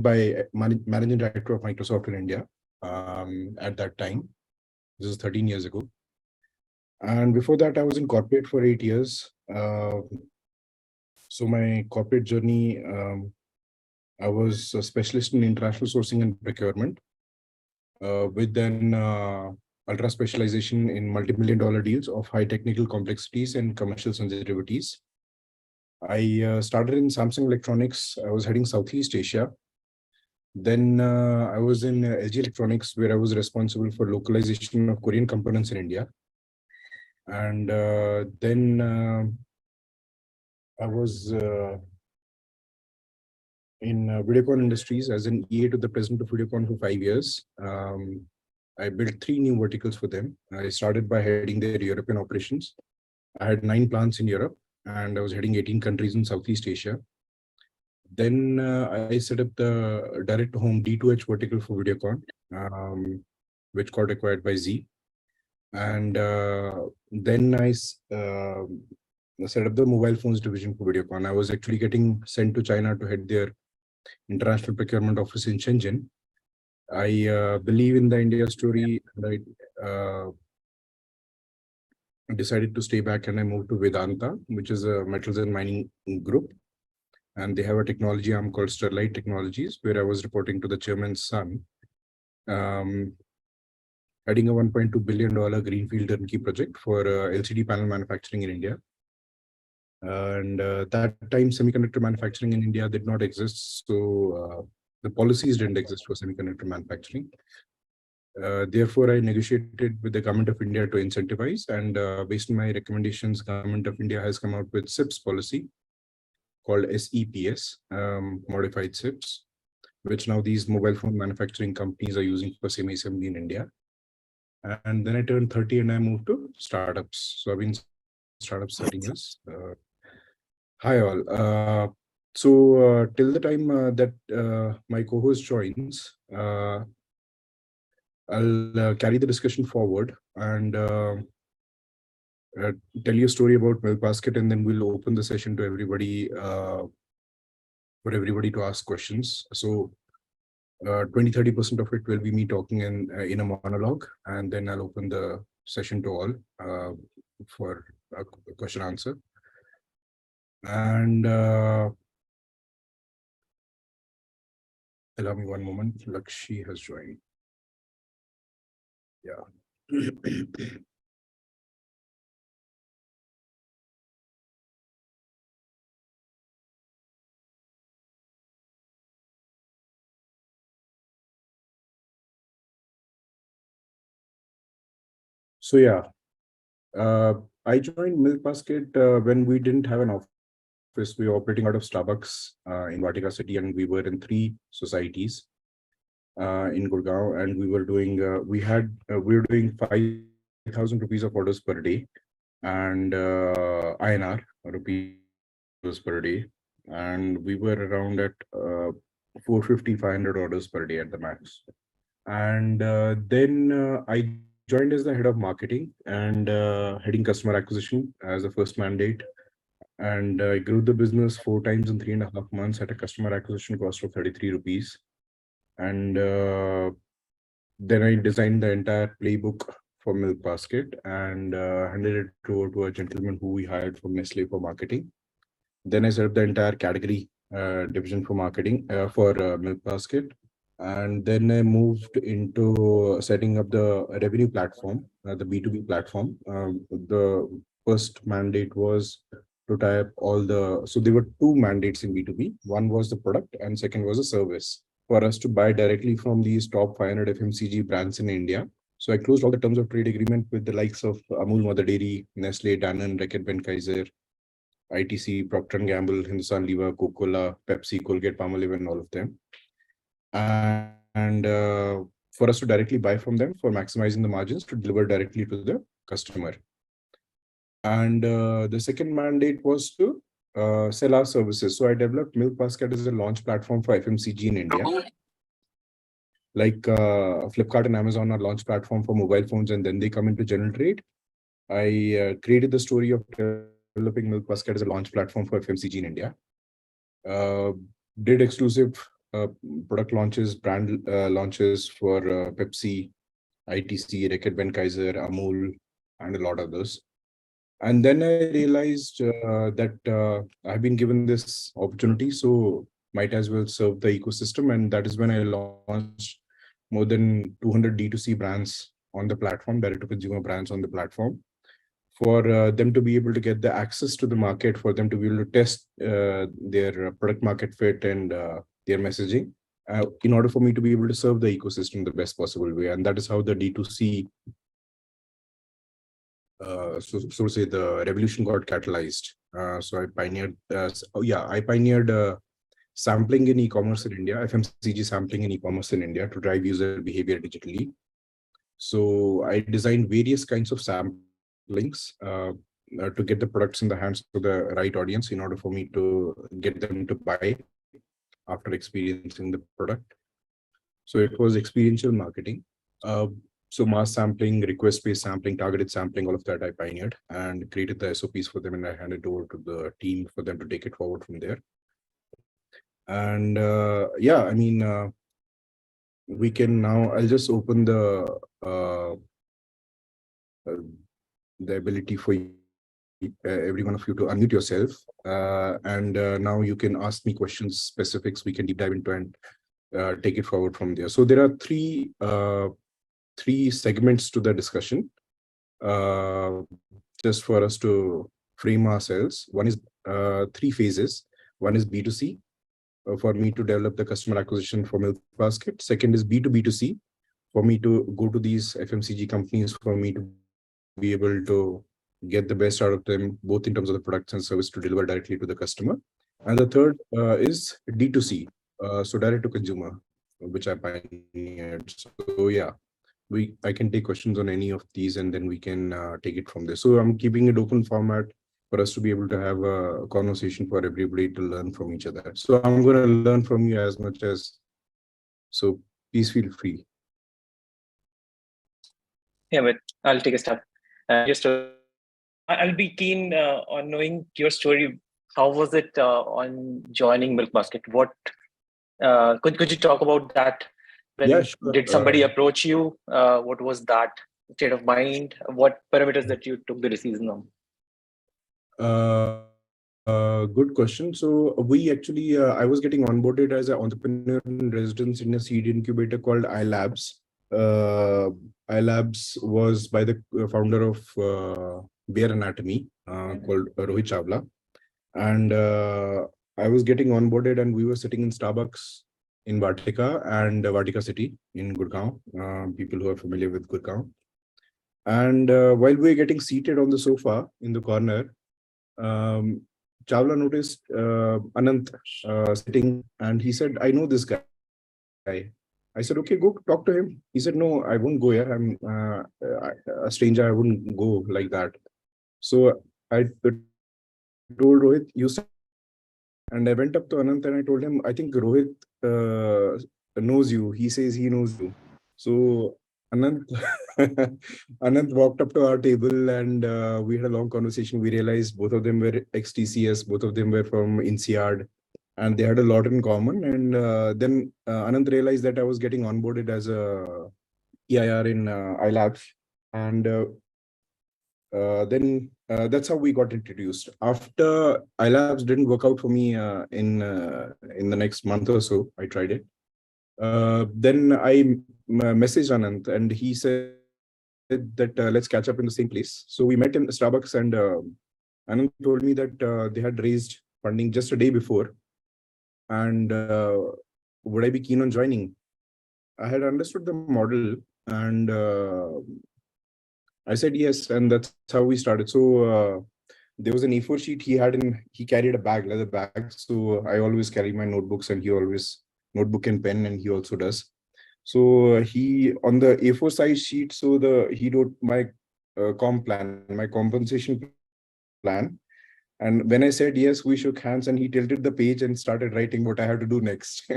by managing director of Microsoft in India at that time. This is 13 years ago. And before that, I was in corporate for 8 years. So my corporate journey, I was a specialist in international sourcing and procurement, with then ultra specialization in multi-million-dollar deals of high technical complexities and commercial sensitivities. I started in Samsung Electronics. I was heading Southeast Asia. Then I was in LG Electronics, where I was responsible for localization of Korean components in India. And then I was in Videocon Industries as an EA to the president of Videocon for 5 years. I built 3 new verticals for them. I started by heading their European operations. I had 9 plants in Europe, and I was heading 18 countries in Southeast Asia. Then I set up the direct-to-home D2H vertical for Videocon, which got acquired by Z. And then I set up the mobile phones division for Videocon. I was actually getting sent to China to head their international procurement office in Shenzhen. I believe in the India story, and I decided to stay back, and I moved to Vedanta, which is a metals and mining group. And they have a technology arm called Sterlite Technologies, where I was reporting to the chairman's son, heading a $1.2 billion greenfield turnkey project for LCD panel manufacturing in India. And that time, semiconductor manufacturing in India did not exist. So the policies didn't exist for semiconductor manufacturing. Therefore, I negotiated with the government of India to incentivize. And based on my recommendations, government of India has come out with SIPS policy called SEPS, modified SIPS, which now these mobile phone manufacturing companies are using for semi-assembly in India. And then I turned 30 and I moved to startups. So I've been startups 13 years. Hi all. So till the time that my co-host joins, I'll carry the discussion forward and tell you a story about Milkbasket, and then we'll open the session to everybody, for everybody to ask questions. So 20-30% of it will be me talking in a monologue, and then I'll open the session to all for a question answer. And allow me one moment. Lakshi has joined. Yeah. So yeah, I joined Milkbasket when we didn't have an office. We were operating out of Starbucks in Vatika City, and we were in 3 societies in Gurgaon, and we were doing we were doing 5,000 rupees of orders per day, and INR rupees per day, and we were around at 450-500 orders per day at the max. And then I joined as the head of marketing and heading customer acquisition as the first mandate. And I grew the business 4 times in 3.5 months at a customer acquisition cost of 33 rupees. And then I designed the entire playbook for Milkbasket and handed it over to a gentleman who we hired from Nestle for marketing. Then I set up the entire category division for marketing for Milkbasket. And then I moved into setting up the revenue platform, the B2B platform. The first mandate was to tie up all the, so there were 2 mandates in B2B. One was the product and second was a service for us to buy directly from these top 500 FMCG brands in India. So I closed all the terms of trade agreement with the likes of Amul, Mother Dairy, Nestle, Danone, Reckitt Benckiser, ITC, Procter & Gamble, Hindustan Lever, Coca-Cola, Pepsi, Colgate, Palmolive, and all of them. And for us to directly buy from them for maximizing the margins to deliver directly to the customer. And the second mandate was to sell our services. So I developed Milkbasket as a launch platform for FMCG in India. Like Flipkart and Amazon are launch platform for mobile phones, and then they come into general trade. I created the story of developing Milkbasket as a launch platform for FMCG in India. Did exclusive product launches, brand launches for Pepsi, ITC, Reckitt Benckiser, Amul, and a lot of those. And then I realized that I've been given this opportunity, so might as well serve the ecosystem. And that is when I launched more than 200 D2C brands on the platform, direct to consumer brands on the platform, for them to be able to get the access to the market, for them to be able to test their product market fit and their messaging, in order for me to be able to serve the ecosystem the best possible way. And that is how the D2C, so to say, the revolution got catalyzed. So I pioneered, I pioneered sampling in e-commerce in India, FMCG sampling in e-commerce in India to drive user behavior digitally. So I designed various kinds of samplings to get the products in the hands of the right audience in order for me to get them to buy after experiencing the product. So it was experiential marketing. So mass sampling, request-based sampling, targeted sampling, all of that I pioneered and created the SOPs for them, and I handed over to the team for them to take it forward from there. And we can now, I'll just open the ability for every one of you to unmute yourself. And now you can ask me questions, specifics, we can deep dive into and take it forward from there. So there are three segments to the discussion, just for us to frame ourselves. One is three phases. One is B2C, for me to develop the customer acquisition for Milkbasket. Second is B2B2C, for me to go to these FMCG companies, for me to be able to get the best out of them, both in terms of the products and service to deliver directly to the customer. And the third is D2C, so direct to consumer, which I pioneered. So yeah, I can take questions on any of these, and then we can take it from there. So I'm keeping it open format for us to be able to have a conversation for everybody to learn from each other. So I'm going to learn from you as much as, so please feel free. Yeah, but I'll take a step. I'll be keen on knowing your story. How was it on joining Milkbasket? What could you talk about that? Yeah, sure. Did somebody approach you? What was that state of mind? What parameters that you took the decision on? Good question. So we actually, I was getting onboarded as an entrepreneur in residence in a seed incubator called iLabs. iLabs was by the founder of Bear Anatomy, called Rohit Chawla. And I was getting onboarded, and we were sitting in Starbucks in Vatika and Vatika City in Gurgaon, people who are familiar with Gurgaon. And while we were getting seated on the sofa in the corner, Chawla noticed Anant sitting, and he said, "I know this guy." I said, "Okay, go talk to him." He said, "No, I won't go here. I'm a stranger. I wouldn't go like that." So I told Rohit, "You sit." And I went up to Anant and I told him, "I think Rohit knows you. He says he knows you." So Anant, Anant walked up to our table, and we had a long conversation. We realized both of them were ex-TCS, both of them were from INSEAD, and they had a lot in common. And then Anant realized that I was getting onboarded as a EIR in iLabs. And then that's how we got introduced. After iLabs didn't work out for me in the next month or so, I tried it. Then I messaged Anant, and he said that let's catch up in the same place. So we met in Starbucks, and Anant told me that they had raised funding just a day before, and would I be keen on joining? I had understood the model, and I said yes, and that's how we started. So there was an A4 sheet he had he carried a bag, leather bag. So I always carry my notebooks, and he always notebook and pen, and he also does. So he, on the A4 size sheet, so he wrote my comp plan, my compensation plan. And when I said yes, we shook hands, and he tilted the page and started writing what I had to do next.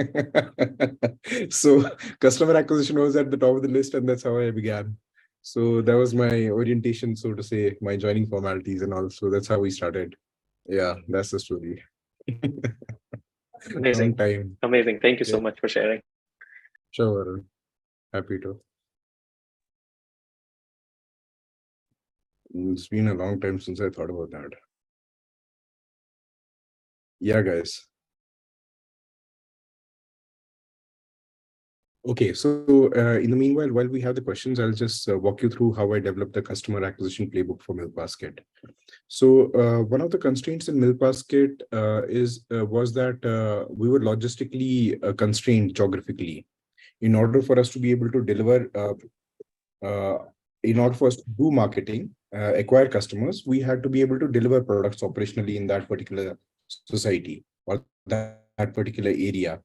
So customer acquisition was at the top of the list, and that's how I began. So that was my orientation, so to say, my joining formalities and all. So that's how we started. Yeah, that's the story. Amazing. Long time. Amazing. Thank you so Yeah, much for sharing. sure. Happy to. It's been a long time since I thought about that. Yeah, guys. Okay, so in the meanwhile, while we have the questions, I'll just walk you through how I developed the customer acquisition playbook for Milkbasket. So one of the constraints in Milkbasket was that we were logistically constrained geographically. In order for us to be able to deliver, in order for us to do marketing, acquire customers, we had to be able to deliver products operationally in that particular society or that particular area.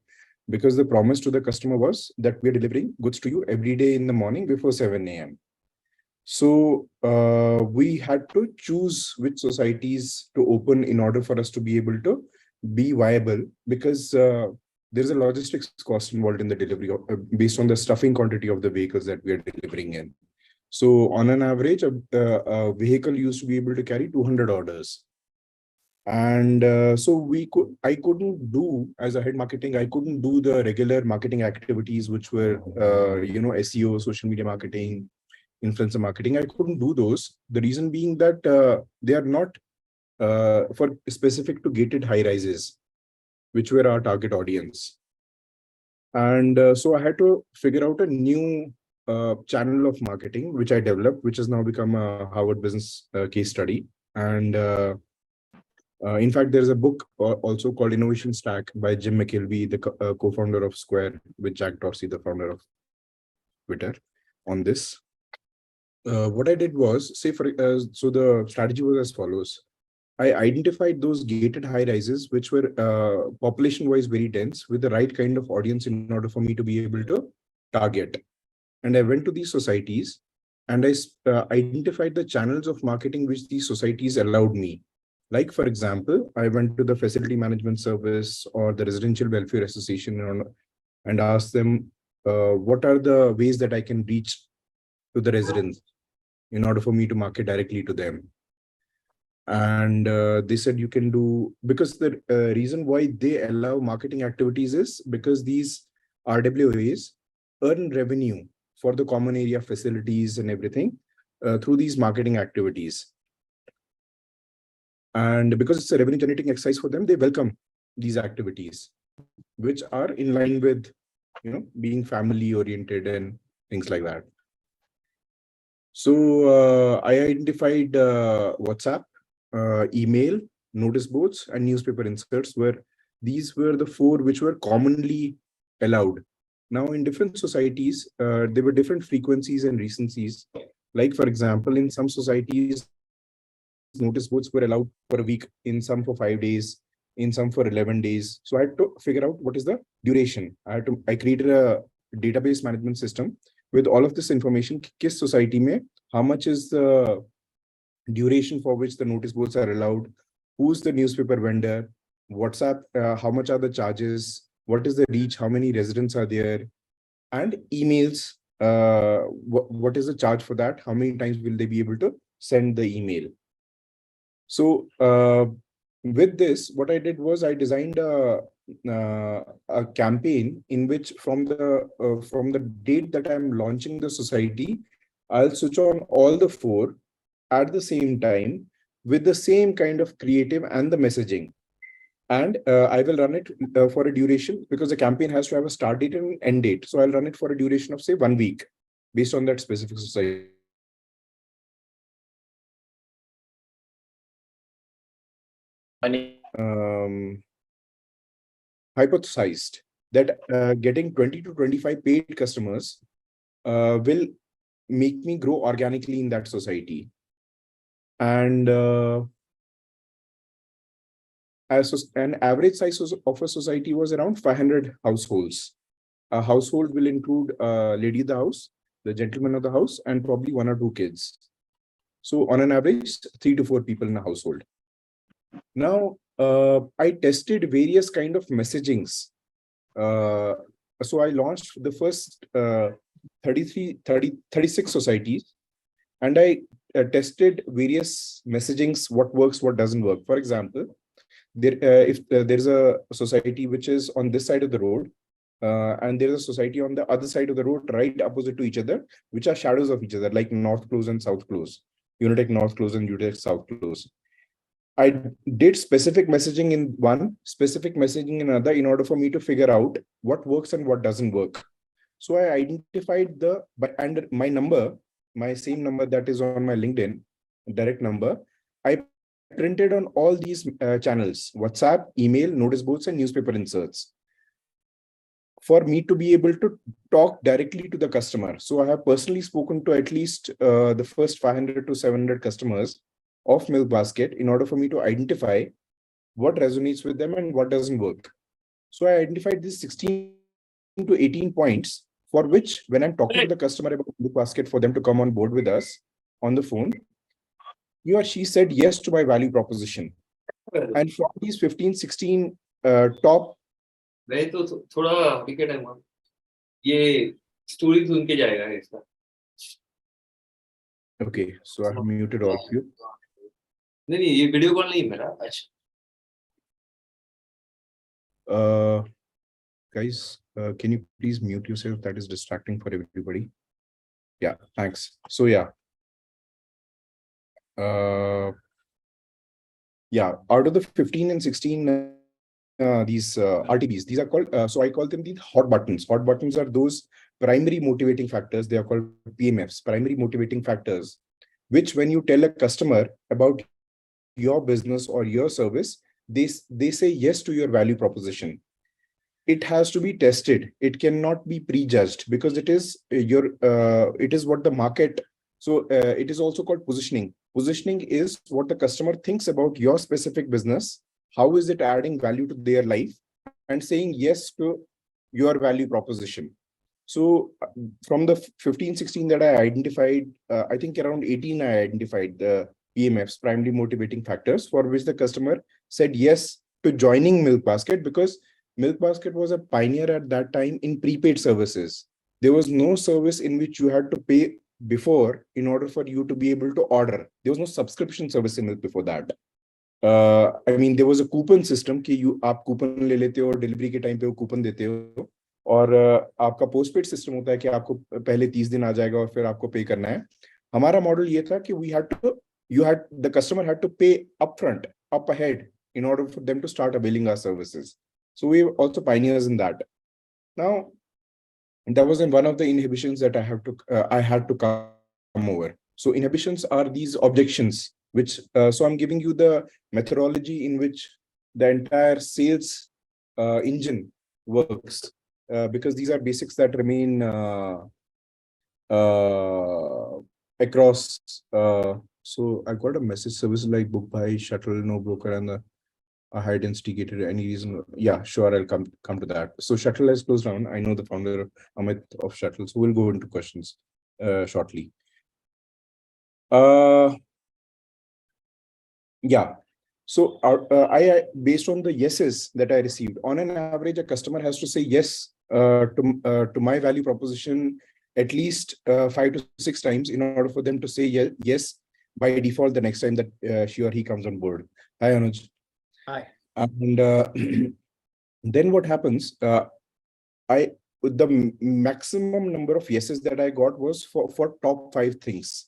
Because the promise to the customer was that we are delivering goods to you every day in the morning before 7 a.m. So we had to choose which societies to open in order for us to be able to be viable, because there's a logistics cost involved in the delivery based on the stuffing quantity of the vehicles that we are delivering in. So on an average, a vehicle used to be able to carry 200 orders. And so I couldn't do, as a head marketing, I couldn't do the regular marketing activities, which were, SEO, social media marketing, influencer marketing. I couldn't do those. The reason being that they are not for specific to gated high rises, which were our target audience. And so I had to figure out a new channel of marketing, which I developed, which has now become a Harvard Business case study. And in fact, there's a book also called Innovation Stack by Jim McKelvey, the co-founder of Square, with Jack Dorsey, the founder of Twitter, on this. What I did was, so the strategy was as follows. I identified those gated high rises, which were population-wise very dense, with the right kind of audience in order for me to be able to target. And I went to these societies and I identified the channels of marketing which these societies allowed me. Like, for example, I went to the facility management service or the residential welfare association and asked them, what are the ways that I can reach to the residents in order for me to market directly to them. And they said you can do, because the reason why they allow marketing activities is because these RWAs earn revenue for the common area facilities and everything through these marketing activities. And because it's a revenue generating exercise for them, they welcome these activities, which are in line with, being family oriented and things like that. So I identified WhatsApp, email, notice boards, and newspaper inserts, where these were the four which were commonly allowed. Now, in different societies, there were different frequencies and recencies. Like, for example, in some societies, notice boards were allowed for a week, in some for 5 days, in some for 11 days. So I had to figure out what is the duration. I created a database management system with all of this information. Kis society mein, how much is the duration for which the notice boards are allowed, who's the newspaper vendor, WhatsApp, how much are the charges, what is the reach, how many residents are there, and emails, what is the charge for that, how many times will they be able to send the email. So with this, what I did was I designed a campaign in which from the date that I'm launching the society, I'll switch on all the four at the same time with the same kind of creative and the messaging. And I will run it for a duration, because the campaign has to have a start date and end date. So I'll run it for a duration of, say, 1 week based on that specific society. Hypothesized that getting 20 to 25 paid customers will make me grow organically in that society. And an average size of a society was around 500 households. A household will include a lady of the house, the gentleman of the house, and probably 1 or 2 kids. So on an average, 3 to 4 people in a household. Now, I tested various kind of messagings. So I launched the first 36 societies, and I tested various messagings, what works, what doesn't work. For example, if there's a society which is on this side of the road, and there's a society on the other side of the road, right opposite to each other, which are shadows of each other, like north close and south close. Unitech north close and Unitech south close. I did specific messaging in one, specific messaging in another, in order for me to figure out what works and what doesn't work. So I identified and my number, my same number that is on my LinkedIn, direct number, I printed on all these channels: WhatsApp, email, notice boards, and newspaper inserts, for me to be able to talk directly to the customer. So I have personally spoken to at least the first 500 to 700 customers of Milkbasket, in order for me to identify what resonates with them and what doesn't work. So I identified these 16 to 18 points, for which when I'm talking to the customer about Milkbasket for them to come on board with us on the phone, he or she said yes to my value proposition. And from these 15, 16 top. वही तो थोड़ा wicket है वहाँ, ये story सुन के जाएगा इसका. Okay, so I have muted all of you. नहीं ये वीडियो कॉल नहीं मेरा. अच्छा. Guys, can you please mute yourself? That is distracting for everybody. Yeah, thanks. So yeah. Yeah, out of the 15 and 16 these RTBs, these are called, so I call them the hot buttons. Hot buttons are those primary motivating factors. They are called PMFs, primary motivating factors, which when you tell a customer about your business or your service, they say yes to your value proposition. It has to be tested. It cannot be prejudged, because it is it is what the market. So it is also called positioning. Positioning is what the customer thinks about your specific business. How is it adding value to their life, and saying yes to your value proposition. So from the 15, 16 that I identified, I think around 18, I identified the PMFs, primary motivating factors, for which the customer said yes to joining Milkbasket, because Milkbasket was a pioneer at that time in prepaid services. There was no service in which you had to pay before in order for you to be able to order. There was no subscription service in Milk before that. I mean, there was a coupon system कि आप coupon ले लेते हो और delivery के time पे वो coupon देते हो, और आपका postpaid system होता है कि आपको पहले 30 दिन आ जाएगा और फिर आपको pay करना है. हमारा model ये था कि the customer had to pay upfront, up ahead, in order for them to start availing our services. So we were also pioneers in that. Now, that was one of the inhibitions that I had to come over. So inhibitions are these objections, which so I'm giving you the methodology in which the entire sales engine works, because these are basics that remain across. So I got a message service like book by shuttle, no broker, and a high density gated. Any reason? Yeah, sure, I'll come to that. So shuttle has closed down. I know the founder Amit of shuttle, so we'll go into questions shortly. Yeah. So I based on the yeses that I received, on an average, a customer has to say yes to my value proposition at least 5 to 6 times in order for them to say yes by default the next time that she or he comes on board. Hi, Anuj. Hi. And then what happens? The maximum number of yeses that I got was for top 5 things.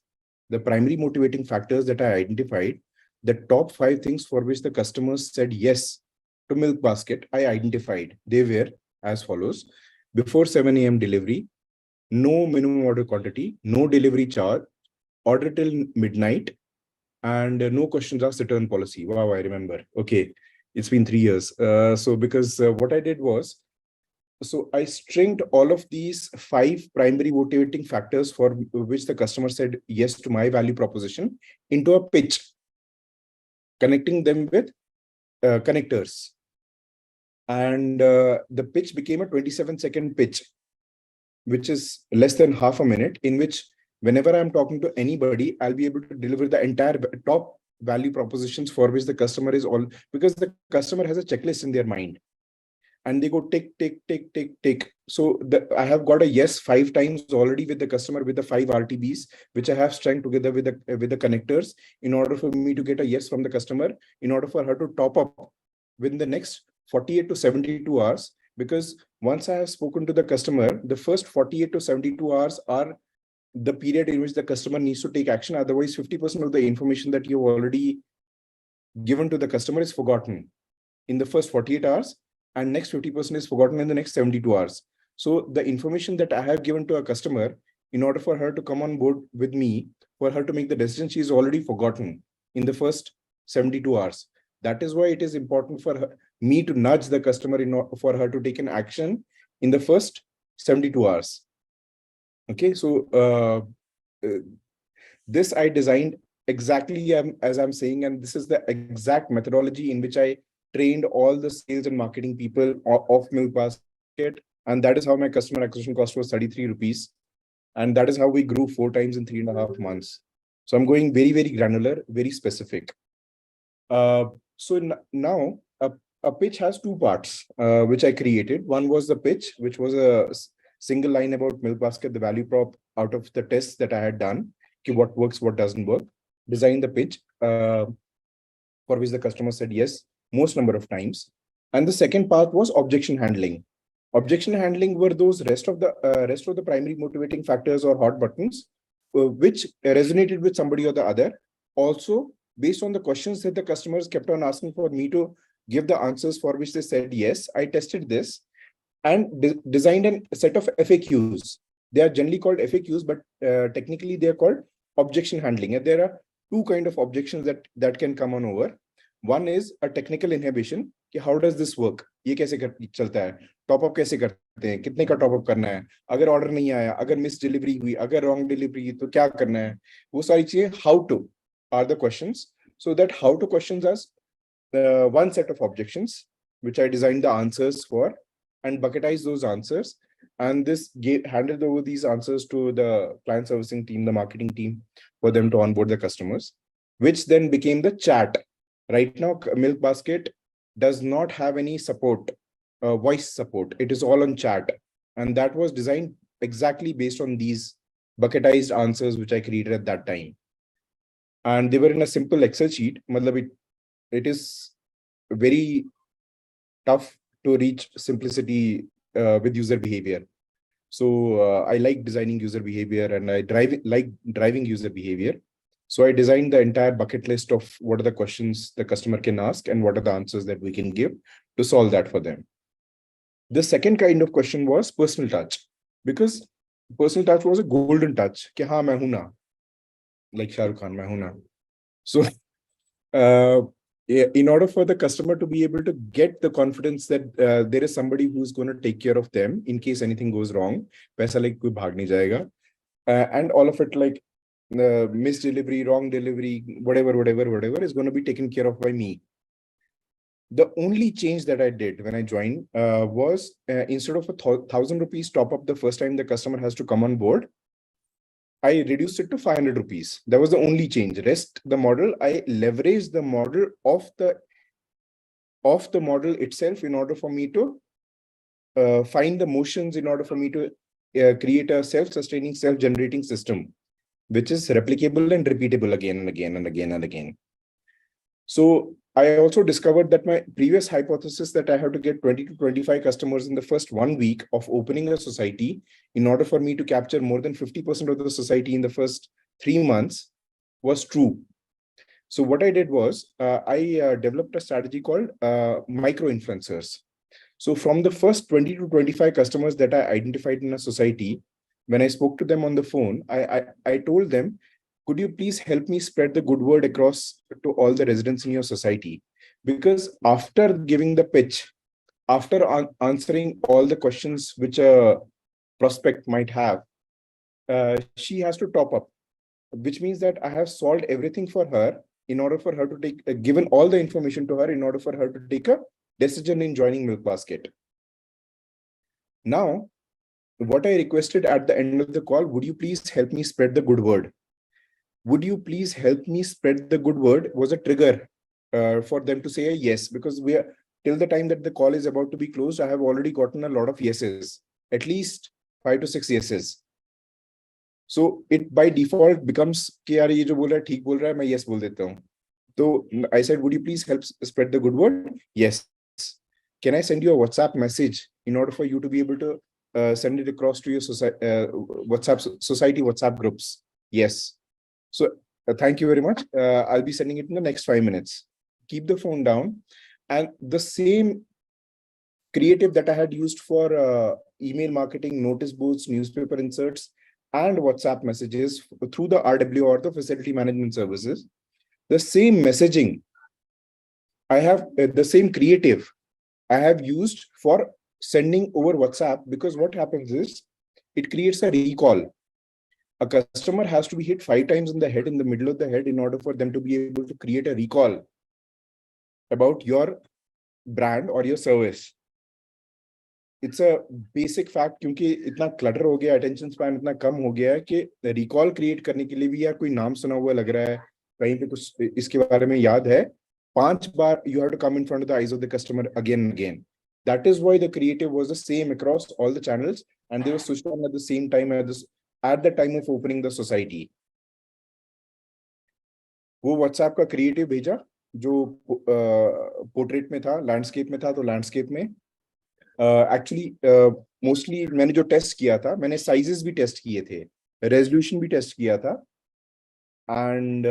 The primary motivating factors that I identified, the top 5 things for which the customers said yes to Milkbasket, I identified. They were as follows: before 7 a.m. delivery, no minimum order quantity, no delivery charge, order till midnight, and no questions asked return policy. Wow, I remember. Okay, it's been 3 years. So because what I did was, so I stringed all of these 5 primary motivating factors for which the customer said yes to my value proposition into a pitch, connecting them with connectors. And the pitch became a 27-second pitch, which is less than half a minute, in which whenever I'm talking to anybody, I'll be able to deliver the entire top value propositions for which the customer is all, because the customer has a checklist in their mind. And they go tick, tick, tick, tick, tick. So I have got a yes 5 times already with the customer, with the 5 RTBs, which I have strung together with the connectors in order for me to get a yes from the customer, in order for her to top up within the next 48 to 72 hours, because once I have spoken to the customer, the first 48 to 72 hours are the period in which the customer needs to take action. Otherwise, 50% of the information that you've already given to the customer is forgotten in the first 48 hours, and next 50% is forgotten in the next 72 hours. So the information that I have given to a customer, in order for her to come on board with me, for her to make the decision, she is already forgotten in the first 72 hours. That is why it is important for me to nudge the customer in order for her to take an action in the first 72 hours. Okay, so this I designed exactly as I'm saying, and this is the exact methodology in which I trained all the sales and marketing people of Milkbasket, and that is how my customer acquisition cost was 33 rupees, and that is how we grew 4 times in 3.5 months. So I'm going very, very granular, very specific. So now a pitch has two parts, which I created. One was the pitch, which was a single line about Milkbasket, the value prop out of the tests that I had done, what works, what doesn't work. Design the pitch, for which the customer said yes most number of times. And the second part was objection handling. Objection handling were those rest of the primary motivating factors or hot buttons, which resonated with somebody or the other. Also, based on the questions that the customers kept on asking for me to give the answers for which they said yes, I tested this and designed a set of FAQs. They are generally called FAQs, but technically they are called objection handling. And there are two kinds of objections that can come on over. One is a technical inhibition. कि how does this work? ये कैसे चलता है? Top up कैसे करते हैं? कितने का top up करना है? अगर order नहीं आया, अगर miss delivery हुई, अगर wrong delivery हुई, तो क्या करना है? वो सारी चीजें how to are the questions. So that how to questions as one set of objections, which I designed the answers for and bucketized those answers. And this handed over these answers to the client servicing team, the marketing team, for them to onboard the customers, which then became the chat. Right now, Milkbasket does not have any support, voice support. It is all on chat. And that was designed exactly based on these bucketized answers, which I created at that time. And they were in a simple Excel sheet. It is very tough to reach simplicity with user behavior. So I like designing user behavior, and I like driving user behavior. So I designed the entire bucket list of what are the questions the customer can ask and what are the answers that we can give to solve that for them. The second kind of question was personal touch, because personal touch was a golden touch. Ki haan, main hoon na. Like Shah Rukh Khan, main hoon na. So in order for the customer to be able to get the confidence that there is somebody who's going to take care of them in case anything goes wrong, paisa like koi bhag nahi jayega, and all of it, like missed delivery, wrong delivery, whatever is going to be taken care of by me. The only change that I did when I joined was instead of 1,000 rupees top up the first time the customer has to come on board, I reduced it to 500 rupees. That was the only change. Rest the model, I leveraged the model of the model itself in order for me to find the motions, in order for me to create a self-sustaining, self-generating system, which is replicable and repeatable again and again and again and again. So I also discovered that my previous hypothesis that I have to get 20 to 25 customers in the first 1 week of opening a society in order for me to capture more than 50% of the society in the first 3 months was true. So what I did was I developed a strategy called micro-influencers. So from the first 20 to 25 customers that I identified in a society, when I spoke to them on the phone, I told them, could you please help me spread the good word across to all the residents in your society? Because after giving the pitch, after answering all the questions which a prospect might have, she has to top up, which means that I have solved everything for her in order for her to take, given all the information to her in order for her to take a decision in joining Milkbasket. Now, what I requested at the end of the call, would you please help me spread the good word? Would you please help me spread the good word was a trigger for them to say a yes, because we are till the time that the call is about to be closed, I have already gotten a lot of yeses, at least 5 to 6 yeses. So it by default becomes कि यार ये जो बोल रहा है ठीक बोल रहा है, मैं yes बोल देता हूँ. So I said, would you please help spread the good word? Yes. can I send you a WhatsApp message in order for you to be able to send it across to your society WhatsApp groups? Yes. So thank you very much. I'll be sending it in the next 5 minutes. Keep the phone down. And the same creative that I had used for email marketing, notice boards, newspaper inserts, and WhatsApp messages through the RW or the facility management services, the same messaging I have, the same creative I have used for sending over WhatsApp, because what happens is it creates a recall. A customer has to be hit 5 times in the head, in the middle of the head, in order for them to be able to create a recall about your brand or your service. It's a basic fact, क्योंकि इतना clutter हो गया, attention span इतना कम हो गया है कि recall create करने के लिए भी यार कोई नाम सुना हुआ लग रहा है, कहीं पे कुछ इसके बारे में याद है, 5 बार you have to come in front of the eyes of the customer again and again. That is why the creative was the same across all the channels, and they were switched on at the same time at the time of opening the society. वो WhatsApp का creative भेजा जो portrait में था, landscape में था, तो landscape में एक्चुअली मोस्टली मैंने जो टेस्ट किया था, मैंने साइजेस भी टेस्ट किए थे, रेजोल्यूशन भी टेस्ट किया था, एंड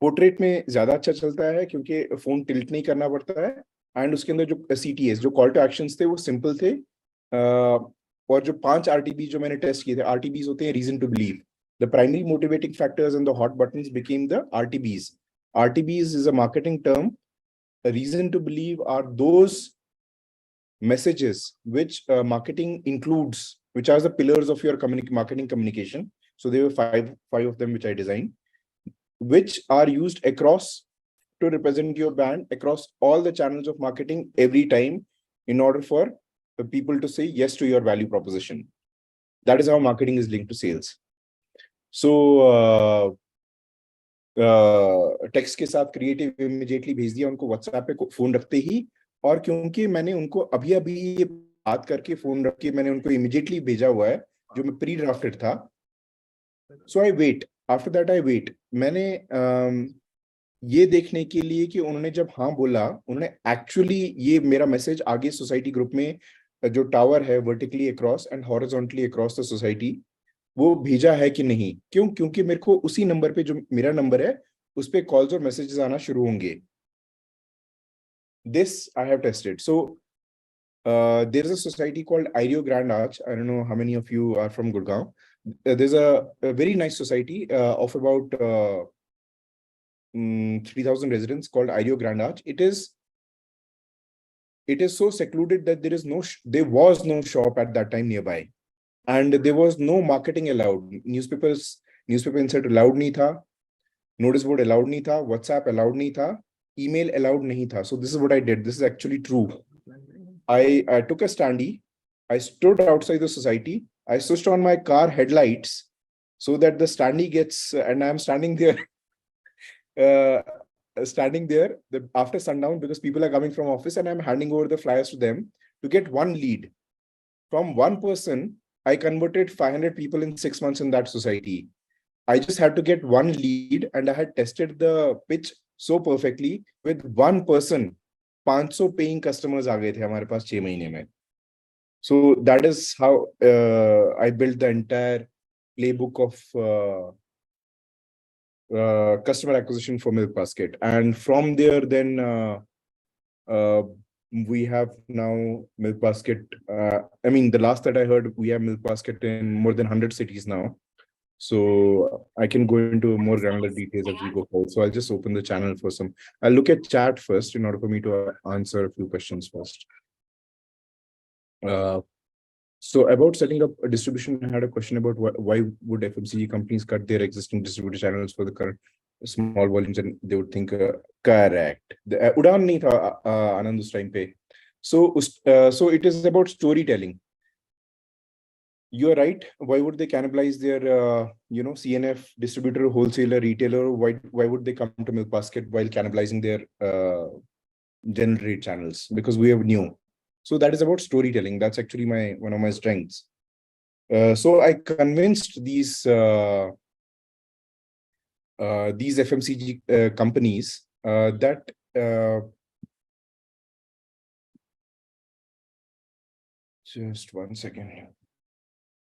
पोर्ट्रेट में ज्यादा अच्छा चलता है क्योंकि फोन टिल्ट नहीं करना पड़ता है, एंड उसके अंदर जो CTS जो कॉल टू एक्शंस थे वो सिंपल थे, और जो 5 RTB जो मैंने टेस्ट किए थे, RTBs होते हैं reason to believe, the primary motivating factors and the hot buttons became the RTBs. RTBs is a marketing term. A reason to believe are those messages which marketing includes, which are the pillars of your marketing communication. So there were five of them which I designed, which are used across to represent your brand across all the channels of marketing every time, in order for the people to say yes to your value proposition. That is how marketing is linked to sales. So text के साथ creative immediately भेज दिया उनको WhatsApp पे phone रखते ही, और क्योंकि मैंने उनको अभी ये बात करके फोन रख के मैंने उनको इमीडिएटली भेजा हुआ है जो मैं प्री ड्राफ्टेड था, so I wait, after that I wait, मैंने ये देखने के लिए कि उन्होंने जब हाँ बोला, उन्होंने एक्चुअली ये मेरा मैसेज आगे सोसाइटी ग्रुप में जो टावर है vertically across and horizontally across the society, वो भेजा है कि नहीं. क्यों? क्योंकि मेरे को उसी नंबर पे, जो मेरा नंबर है, उस पे कॉल्स और मैसेजेस आना शुरू होंगे. This I have tested. So there is a society called Ideo Grand Arch. I don't know how many of you are from Gurgaon. There's a very nice society of about 3,000 residents called Ideo Grand Arch. It is so secluded that there was no shop at that time nearby. And there was no marketing allowed. Newspaper insert allowed nahi tha, notice board allowed nahi tha, WhatsApp allowed nahi tha, email allowed nahi tha. So this is what I did. This is actually true. I took a standee. I stood outside the society. I switched on my car headlights so that the standee gets, and I'm standing there, after sundown, because people are coming from office, and I'm handing over the flyers to them to get one lead. From one person, I converted 500 people in 6 months in that society. I just had to get one lead, and I had tested the pitch so perfectly. With one person, 500 paying customers aa gaye the hamare paas 6 mahine mein. So that is how I built the entire playbook of customer acquisition for Milkbasket. And from there, then we have now Milkbasket. I mean, the last that I heard, we have Milkbasket in more than 100 cities now. So I can go into more granular details as we go forward. So I'll just open the channel for some. I'll look at chat first in order for me to answer a few questions first. So about setting up a distribution, I had a question about why would FMCG companies cut their existing distributor channels for the current small volumes, and they would think correct. Udan nahi tha Anand us time pe. So it is about storytelling. You're right. Why would they cannibalize their CNF distributor, wholesaler, retailer? Why would they come to Milkbasket while cannibalizing their general trade channels? Because we are new. So that is about storytelling. That's actually one of my strengths. So I convinced these FMCG companies that Just 1 second.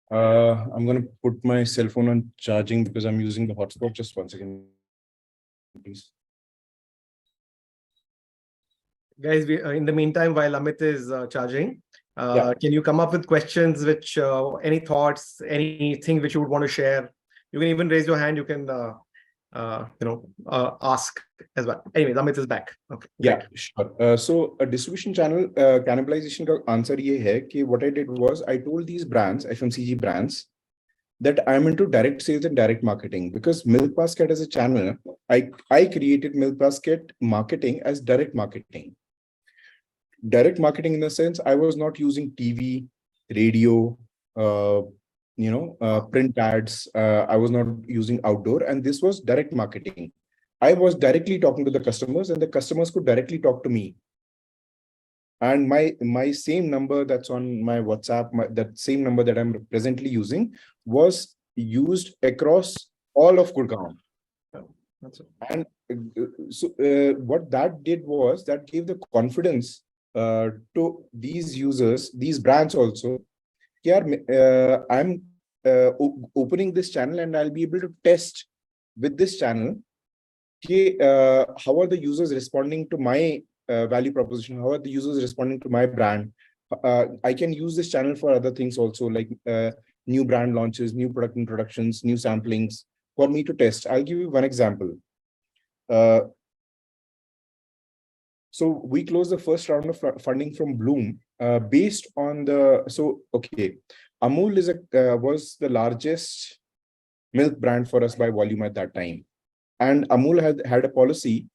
I'm gonna put my cell phone on charging because I'm using the hotspot. Just 1 second, please. Guys, in the meantime, while Amit is charging, Yeah. can you come up with questions, which any thoughts, anything which you would want to share? You can even raise your hand. You can, ask as well. Anyways, Amit is back. Okay. Yeah, great. sure. So a distribution channel cannibalization का answer ये है कि what I did was I told these brands, FMCG brands, that I'm into direct sales and direct marketing because Milkbasket as a channel, I created Milkbasket marketing as direct marketing. Direct marketing in the sense I was not using TV, radio, print ads. I was not using outdoor, and this was direct marketing. I was directly talking to the customers, and the customers could directly talk to me. And my same number that's on my WhatsApp, that same number that I'm presently using, was used across all of Gurgaon. That's it. And what that did was that gave the confidence to these users, these brands also. I'm opening this channel and I'll be able to test with this channel how are the users responding to my value proposition, how are the users responding to my brand. I can use this channel for other things also, like new brand launches, new product introductions, new samplings for me to test. I'll give you one example. So we closed the first round of funding from Bloom based on Amul was the largest milk brand for us by volume at that time. And Amul had a policy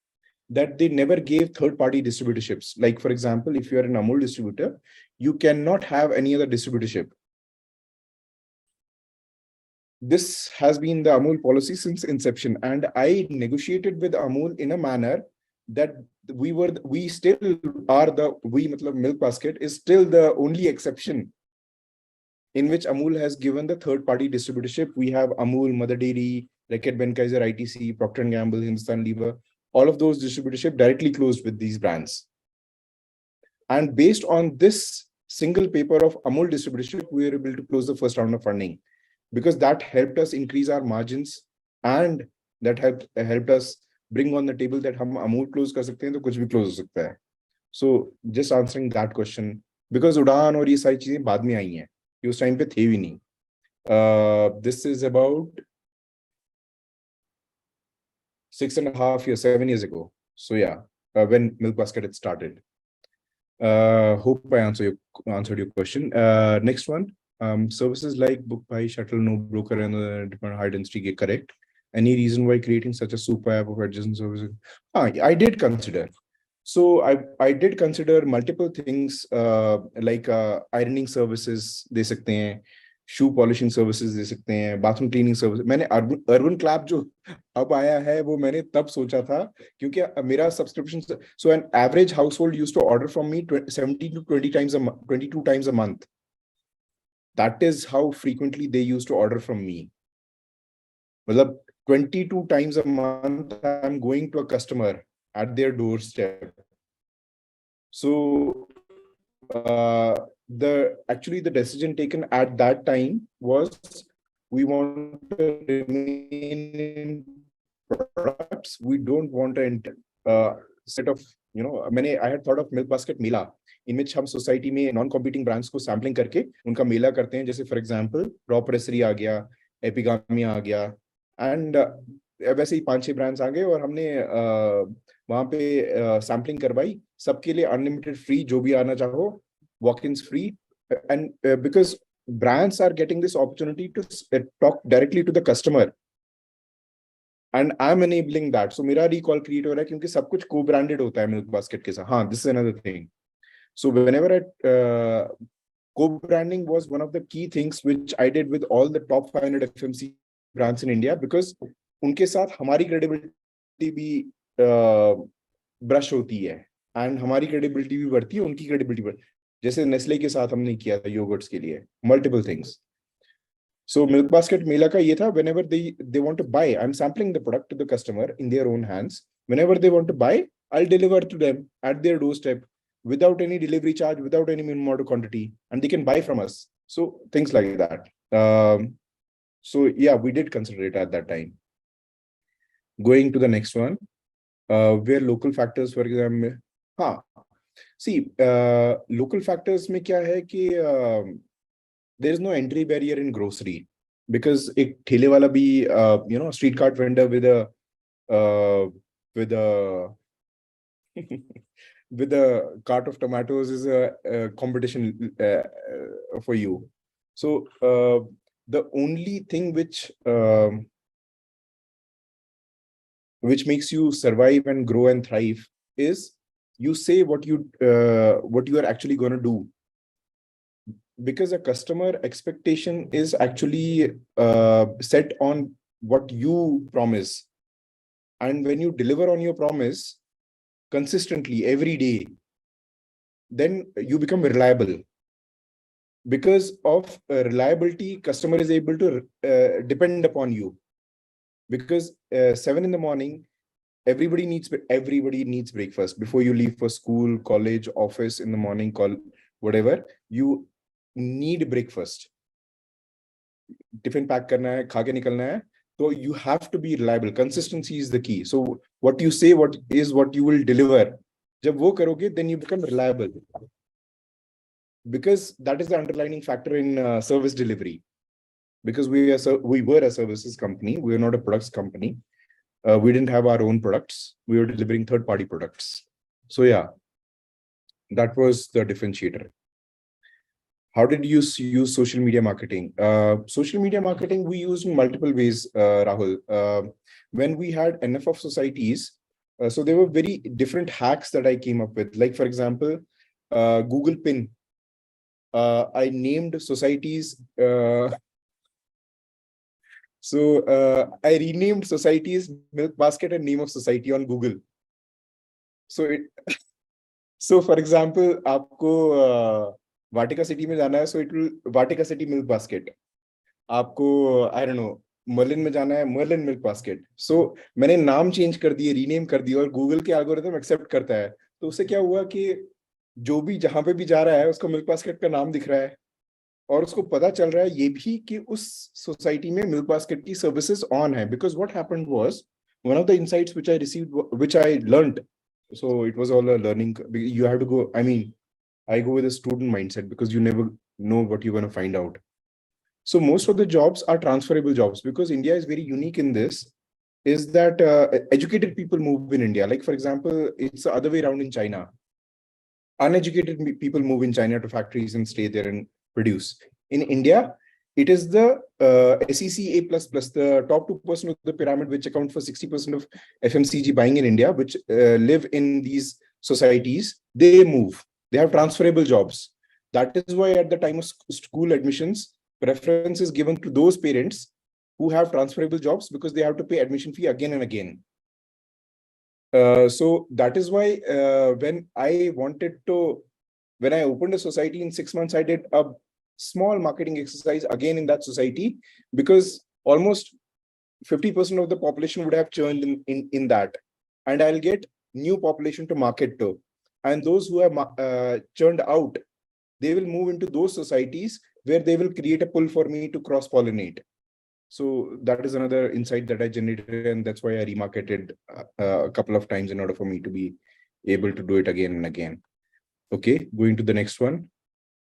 that they never gave third-party distributorships. Like, for example, if you're an Amul distributor, you cannot have any other distributorship. This has been the Amul policy since inception. And I negotiated with Amul in a manner that Milkbasket is still the only exception in which Amul has given the third-party distributorship. We have Amul, Mother Dairy, Reckitt Benckiser, ITC, Procter & Gamble, Hindustan Lever, all of those distributorship directly closed with these brands. And based on this single paper of Amul distributorship, we were able to close the first round of funding because that helped us increase our margins and that helped us bring on the table that हम Amul close कर सकते हैं तो कुछ भी close हो सकता है. So just answering that question, because उड़ान और ये सारी चीजें बाद में आई हैं, ये उस टाइम पे थे भी नहीं. This is about 6.5 years, 7 years ago. So yeah, when Milkbasket had started. Hope I answered your question. Next one, services like book buy, shuttle, no broker, and different high density get correct. Any reason why creating such a super app of adjacent services? I did consider. So I did consider multiple things like ironing services दे सकते हैं, shoe polishing services दे सकते हैं, bathroom cleaning services. मैंने urban clap जो अब आया है वो मैंने तब सोचा था क्योंकि मेरा subscription. So an average household used to order from me 17 to 22 times a month. That is how frequently they used to order from me. मतलब 22 times a month I'm going to a customer at their doorstep. So the decision taken at that time was we want to remain in products. We don't want a set of, I had thought of Milkbasket Mela, in which हम society में non-competing brands को sampling करके उनका मेला करते हैं. जैसे for example, Raw Pressery आ गया, Epigami आ गया, and वैसे ही 5-6 brands आ गए और हमने वहां पे सैम्पलिंग करवाई सबके लिए अनलिमिटेड फ्री, जो भी आना चाहो walk-ins free. And because brands are getting this opportunity to talk directly to the customer and I'm enabling that, so मेरा recall create हो रहा है क्योंकि सब कुछ co-branded होता है Milkbasket के साथ. हाँ, this is another thing. So whenever co-branding was one of the key things which I did with all the top 500 FMC brands in India, because उनके साथ हमारी credibility भी ब्रश होती है एंड हमारी क्रेडिबिलिटी भी बढ़ती है, उनकी क्रेडिबिलिटी बढ़ती है. जैसे नेस्ले के साथ हमने किया था योगर्ट्स के लिए, मल्टीपल थिंग्स. सो Milkbasket मेला का ये था, whenever they want to buy, I'm sampling the product to the customer in their own hands. Whenever they want to buy, I'll deliver to them at their doorstep. without any delivery charge, without any minimum order quantity, and they can buy from us. So things like that. So yeah, we did consider it at that time. Going to the next one, where local factors, for example, see, local factors में क्या है कि there is no entry barrier in grocery, because एक ठेले वाला भी street cart vendor with a with a cart of tomatoes is a competition for you. So the only thing which makes you survive and grow and thrive is you say what you are actually going to do, because a customer expectation is actually set on what you promise, and when you deliver on your promise consistently every day, then you become reliable. Because of reliability, customer is able to depend upon you, because 7 in the morning, everybody needs breakfast before you leave for school, college, office. In the morning, call whatever, you need breakfast. Tiffin pack karna hai, kha ke nikalna hai. So you have to be reliable. Consistency is the key. So what you say, what you will deliver. Jab wo karoge, then you become reliable, because that is the underlying factor in service delivery. Because we were a services company, we were not a products company. We didn't have our own products. We were delivering third-party products. So yeah, that was the differentiator. How did you use social media marketing? Social media marketing we used in multiple ways, Rahul. When we had enough of societies, so there were very different hacks that I came up with. Like for example, Google Pin. I named societies. So I renamed societies Milkbasket and name of society on Google. So for example, आपको वाटिका city में जाना है, so it will Vatika city milk basket. आपको I don't know Merlin में जाना है, Merlin milk basket. So मैंने नाम चेंज कर दिए, रीनेम कर दिए, और गूगल के एल्गोरिथम एक्सेप्ट करता है. तो उससे क्या हुआ कि जो भी जहां पे भी जा रहा है उसको मिल्क बास्केट का नाम दिख रहा है, और उसको पता चल रहा है ये भी कि उस सोसाइटी में मिल्क बास्केट की सर्विसेज ऑन है. Because what happened was, one of the insights which I received, which I learned, so it was all a learning. You have to go, I mean, I go with a student mindset, because you never know what you're going to find out. So most of the jobs are transferable jobs, because India is very unique in this, is that educated people move in India. Like for example, it's the other way around in China. Uneducated people move in China to factories and stay there and produce. In India, it is the SEC A++, the top 2% of the pyramid, which account for 60% of FMCG buying in India, which live in these societies. They move. They have transferable jobs. That is why at the time of school admissions, preference is given to those parents who have transferable jobs, because they have to pay admission fee again and again. So that is why when I opened a society in 6 months, I did a small marketing exercise again in that society, because almost 50% of the population would have churned in that, and I'll get new population to market to. And those who have churned out, they will move into those societies where they will create a pull for me to cross-pollinate. So that is another insight that I generated, and that's why I remarketed a couple of times in order for me to be able to do it again and again. Okay, going to the next one.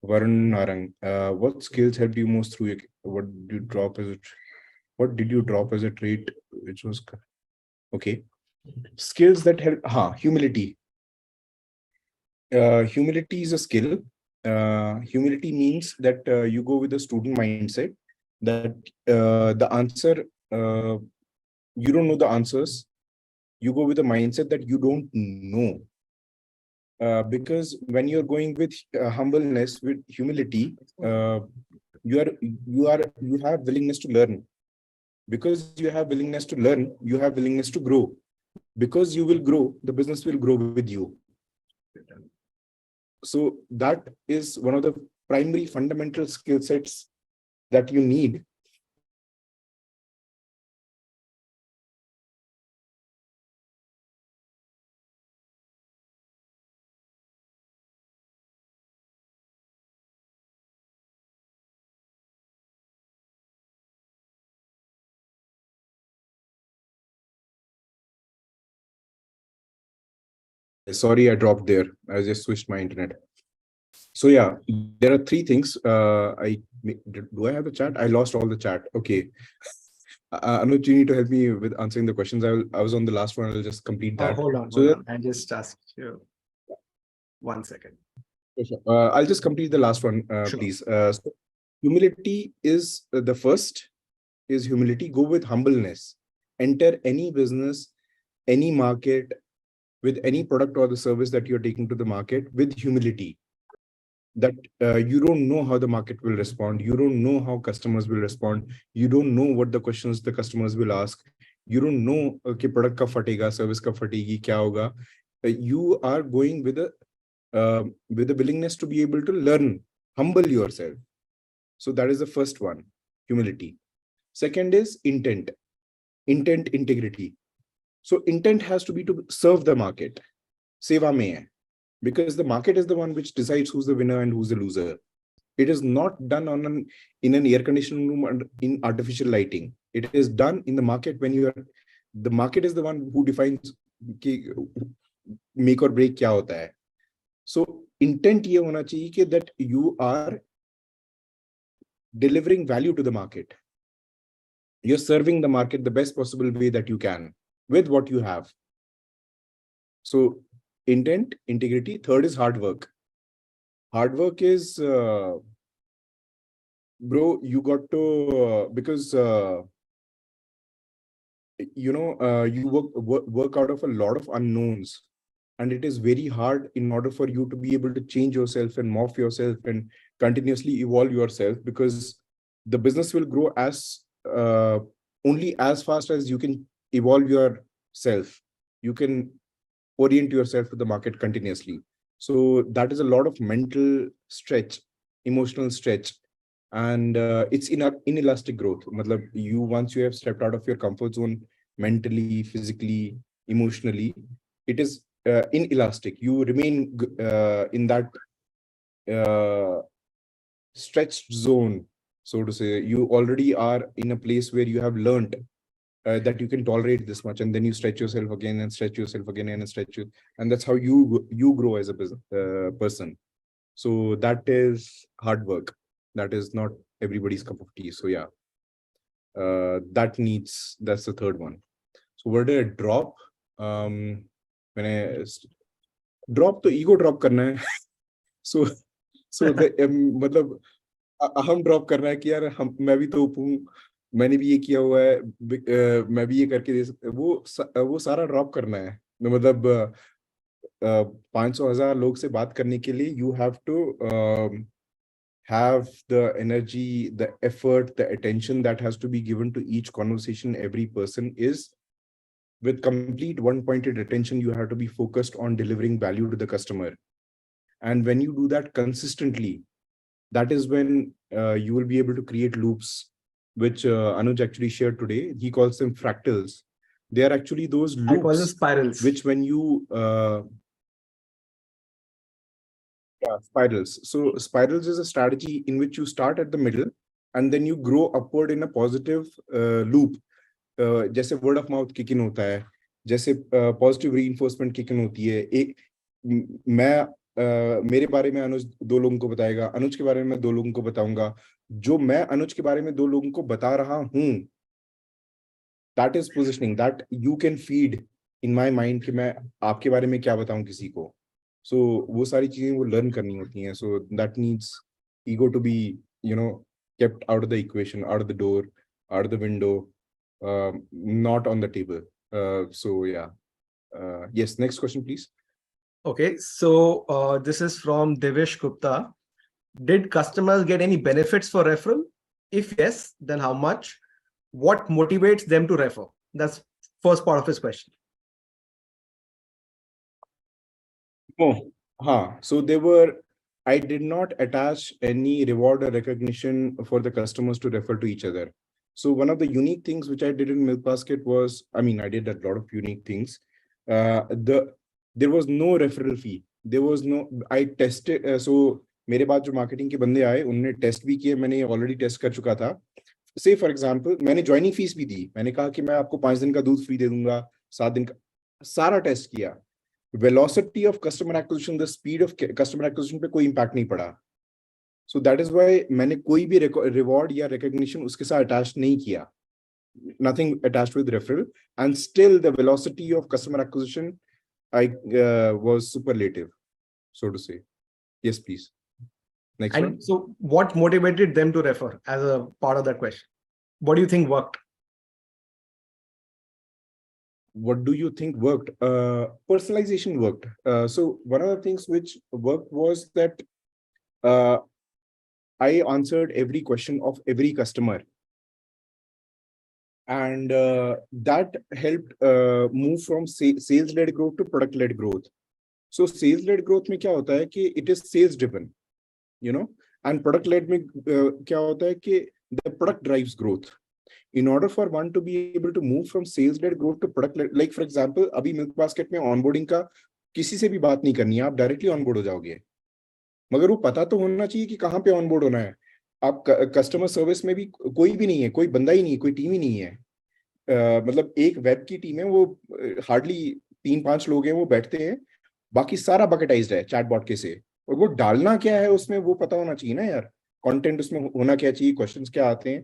Varun Narang, what skills helped you most through your, what did you drop as a trait, which was okay? Skills that help, humility. Humility is a skill. Humility means that you go with a student mindset, that the answer, you don't know the answers. You go with a mindset that you don't know. Because when you're going with humbleness, with humility, you have willingness to learn. Because you have willingness to learn, you have willingness to grow. Because you will grow, the business will grow with you. So that is one of the primary fundamental skill sets that you need Sorry, I dropped there. I just switched my internet. So yeah, there are three things. Do I have the chat? I lost all the chat. Okay. Anuj, you need to help me with answering the questions. I was on the last one. I'll just complete Oh, that. hold on. So I just asked you 1 second. I'll just complete the last one, Sure. please. So humility is the first is humility. Go with humbleness. Enter any business, any market, with any product or the service that you're taking to the market with humility. That you don't know how the market will respond. You don't know how customers will respond. You don't know what the questions the customers will ask. You don't know कि product का फटेगा, service का फटेगी, क्या होगा. You are going with a willingness to be able to learn, humble yourself. So that is the first one, humility. Second is intent, integrity. So intent has to be to serve the market. Seva mein hai. Because the market is the one which decides who's the winner and who's the loser. It is not done in an air conditioning room and in artificial lighting. It is done in the market when the market is the one who defines कि make or break क्या होता है. So intent ये होना चाहिए कि that you are delivering value to the market. You're serving the market the best possible way that you can with what you have. So intent, integrity. Third is hard work. Hard work is, bro, you got to, because, you work out of a lot of unknowns. And it is very hard in order for you to be able to change yourself and morph yourself and continuously evolve yourself, because the business will grow only as fast as you can evolve yourself. You can orient yourself to the market continuously. So that is a lot of mental stretch, emotional stretch, and it's inelastic growth. Matlab, once you have stepped out of your comfort zone mentally, physically, emotionally, it is inelastic. You remain in that stretched zone, so to say. You already are in a place where you have learned that you can tolerate this much, and then you stretch yourself again and stretch yourself again and stretch you, and that's how you grow as a person. So that is hard work. That is not everybody's cup of tea. So yeah, that's the third one. So where did I drop? When I drop the ego drop करना है. So the मतलब हम drop करना है कि यार मैं भी तो हूँ, मैंने भी ये किया हुआ है, मैं भी ये करके दे सकता. वो सारा ड्रॉप करना है. मतलब 500,000 लोग से बात करने के लिए you have to have the energy, the effort, the attention that has to be given to each conversation. Every person is with complete one-pointed attention. You have to be focused on delivering value to the customer. And when you do that consistently, that is when you will be able to create loops, which Anuj actually shared today. He calls them fractals. They are actually those loops. I call them spirals. Which when you spirals. So spirals is a strategy in which you start at the middle and then you grow upward in a positive loop. जैसे word of mouth kick in होता है, जैसे positive reinforcement kick in होती है. मेरे बारे में अनुज 2 लोगों को बताएगा, अनुज के बारे में मैं 2 लोगों को बताऊंगा. जो मैं अनुज के बारे में 2 लोगों को बता रहा हूं, that is positioning that you can feed in my mind कि मैं आपके बारे में क्या बताऊं किसी को. So वो सारी चीजें वो learn करनी होती हैं. So that needs ego to be, kept out of the equation, out of the door, out of the window, not on the table. So yeah. Yes, next question, please. Okay, so this is from Devesh Gupta. Did customers get any benefits for referral? If yes, then how much? What motivates them to refer? That's first part of his question. Oh, so I did not attach any reward or recognition for the customers to refer to each other. So one of the unique things which I did in Milkbasket was, I did a lot of unique things. There was no referral fee. There was no, I tested, so मेरे बाद जो marketing के बंदे आए, उन्होंने test भी किए, मैंने already test कर चुका था. Say for example, मैंने joining fees भी दी. मैंने कहा कि मैं आपको 5 दिन का दूध free दे दूंगा, 7 दिन का, सारा test किया. velocity of customer acquisition, the speed of customer acquisition पे कोई impact नहीं पड़ा. So that is why मैंने कोई भी reward या recognition उसके साथ attached नहीं किया. Nothing attached with referral, and still the velocity of customer acquisition was superlative, so to say. Yes, please. Next And one. so what motivated them to refer as a part of that question? What do you think worked? What do you think worked? Personalization worked. So one of the things which worked was that I answered every question of every customer. And that helped move from sales-led growth to product-led growth. So sales-led growth में क्या होता है कि it is sales-driven, you know, and product-led में क्या होता है कि the product drives growth. In order for one to be able to move from sales-led growth to product-led, like for example, अभी Milkbasket में onboarding का किसी से भी बात नहीं करनी है, आप directly onboard हो जाओगे. मगर वो पता तो होना चाहिए कि कहाँ पे onboard होना है. आप कस्टमर सर्विस में भी कोई भी नहीं है, कोई बंदा ही नहीं है, कोई टीम ही नहीं है. मतलब एक वेब की टीम है, वो हार्डली 3-5 लोग हैं, वो बैठते हैं, बाकी सारा बकेटाइज्ड है चैटबॉट के से, और वो डालना क्या है उसमें वो पता होना चाहिए ना यार, कंटेंट उसमें होना क्या चाहिए, क्वेश्चंस क्या आते हैं.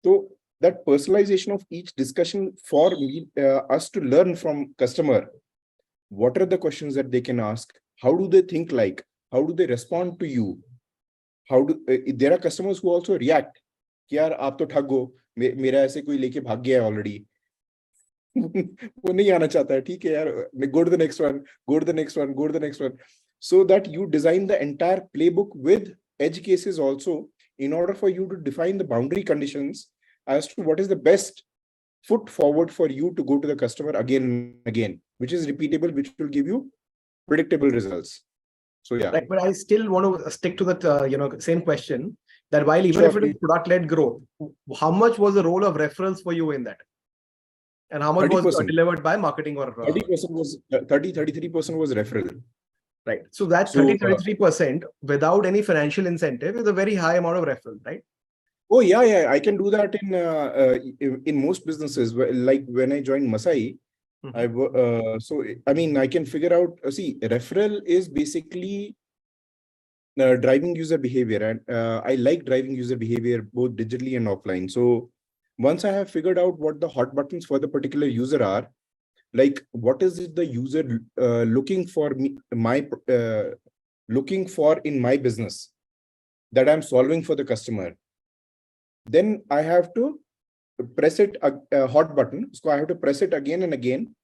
तो that personalization of each discussion for us to learn from customer, what are the questions that they can ask, how do they think like, how do they respond to you, how do there are customers who also react कि यार आप तो ठग हो, मेरा ऐसे कोई लेके भाग गया है ऑलरेडी. वो नहीं आना चाहता है, ठीक है यार, go to the next one, go to the next one, go to the next one, so that you design the entire playbook with edge cases also, in order for you to define the boundary conditions as to what is the best foot forward for you to go to the customer again and again, which is repeatable, which will give you predictable results. So yeah. Right, but I still want to stick to that same question, that while even Sure, if it is product-led growth, how much was the role of referrals for you in that? And how much was 30%. Delivered by marketing or 30% was 33% was referral. right? So that 33% without any financial incentive is a very high amount of referral, right? Oh yeah, I can do that in most businesses. Like when I joined Masai, so I mean I can figure out. See, referral is basically driving user behavior, and I like driving user behavior both digitally and offline. So once I have figured out what the hot buttons for the particular user are, like what is it the user looking for looking for in my business that I'm solving for the customer, then I have to press it a hot button. So I have to press it again and again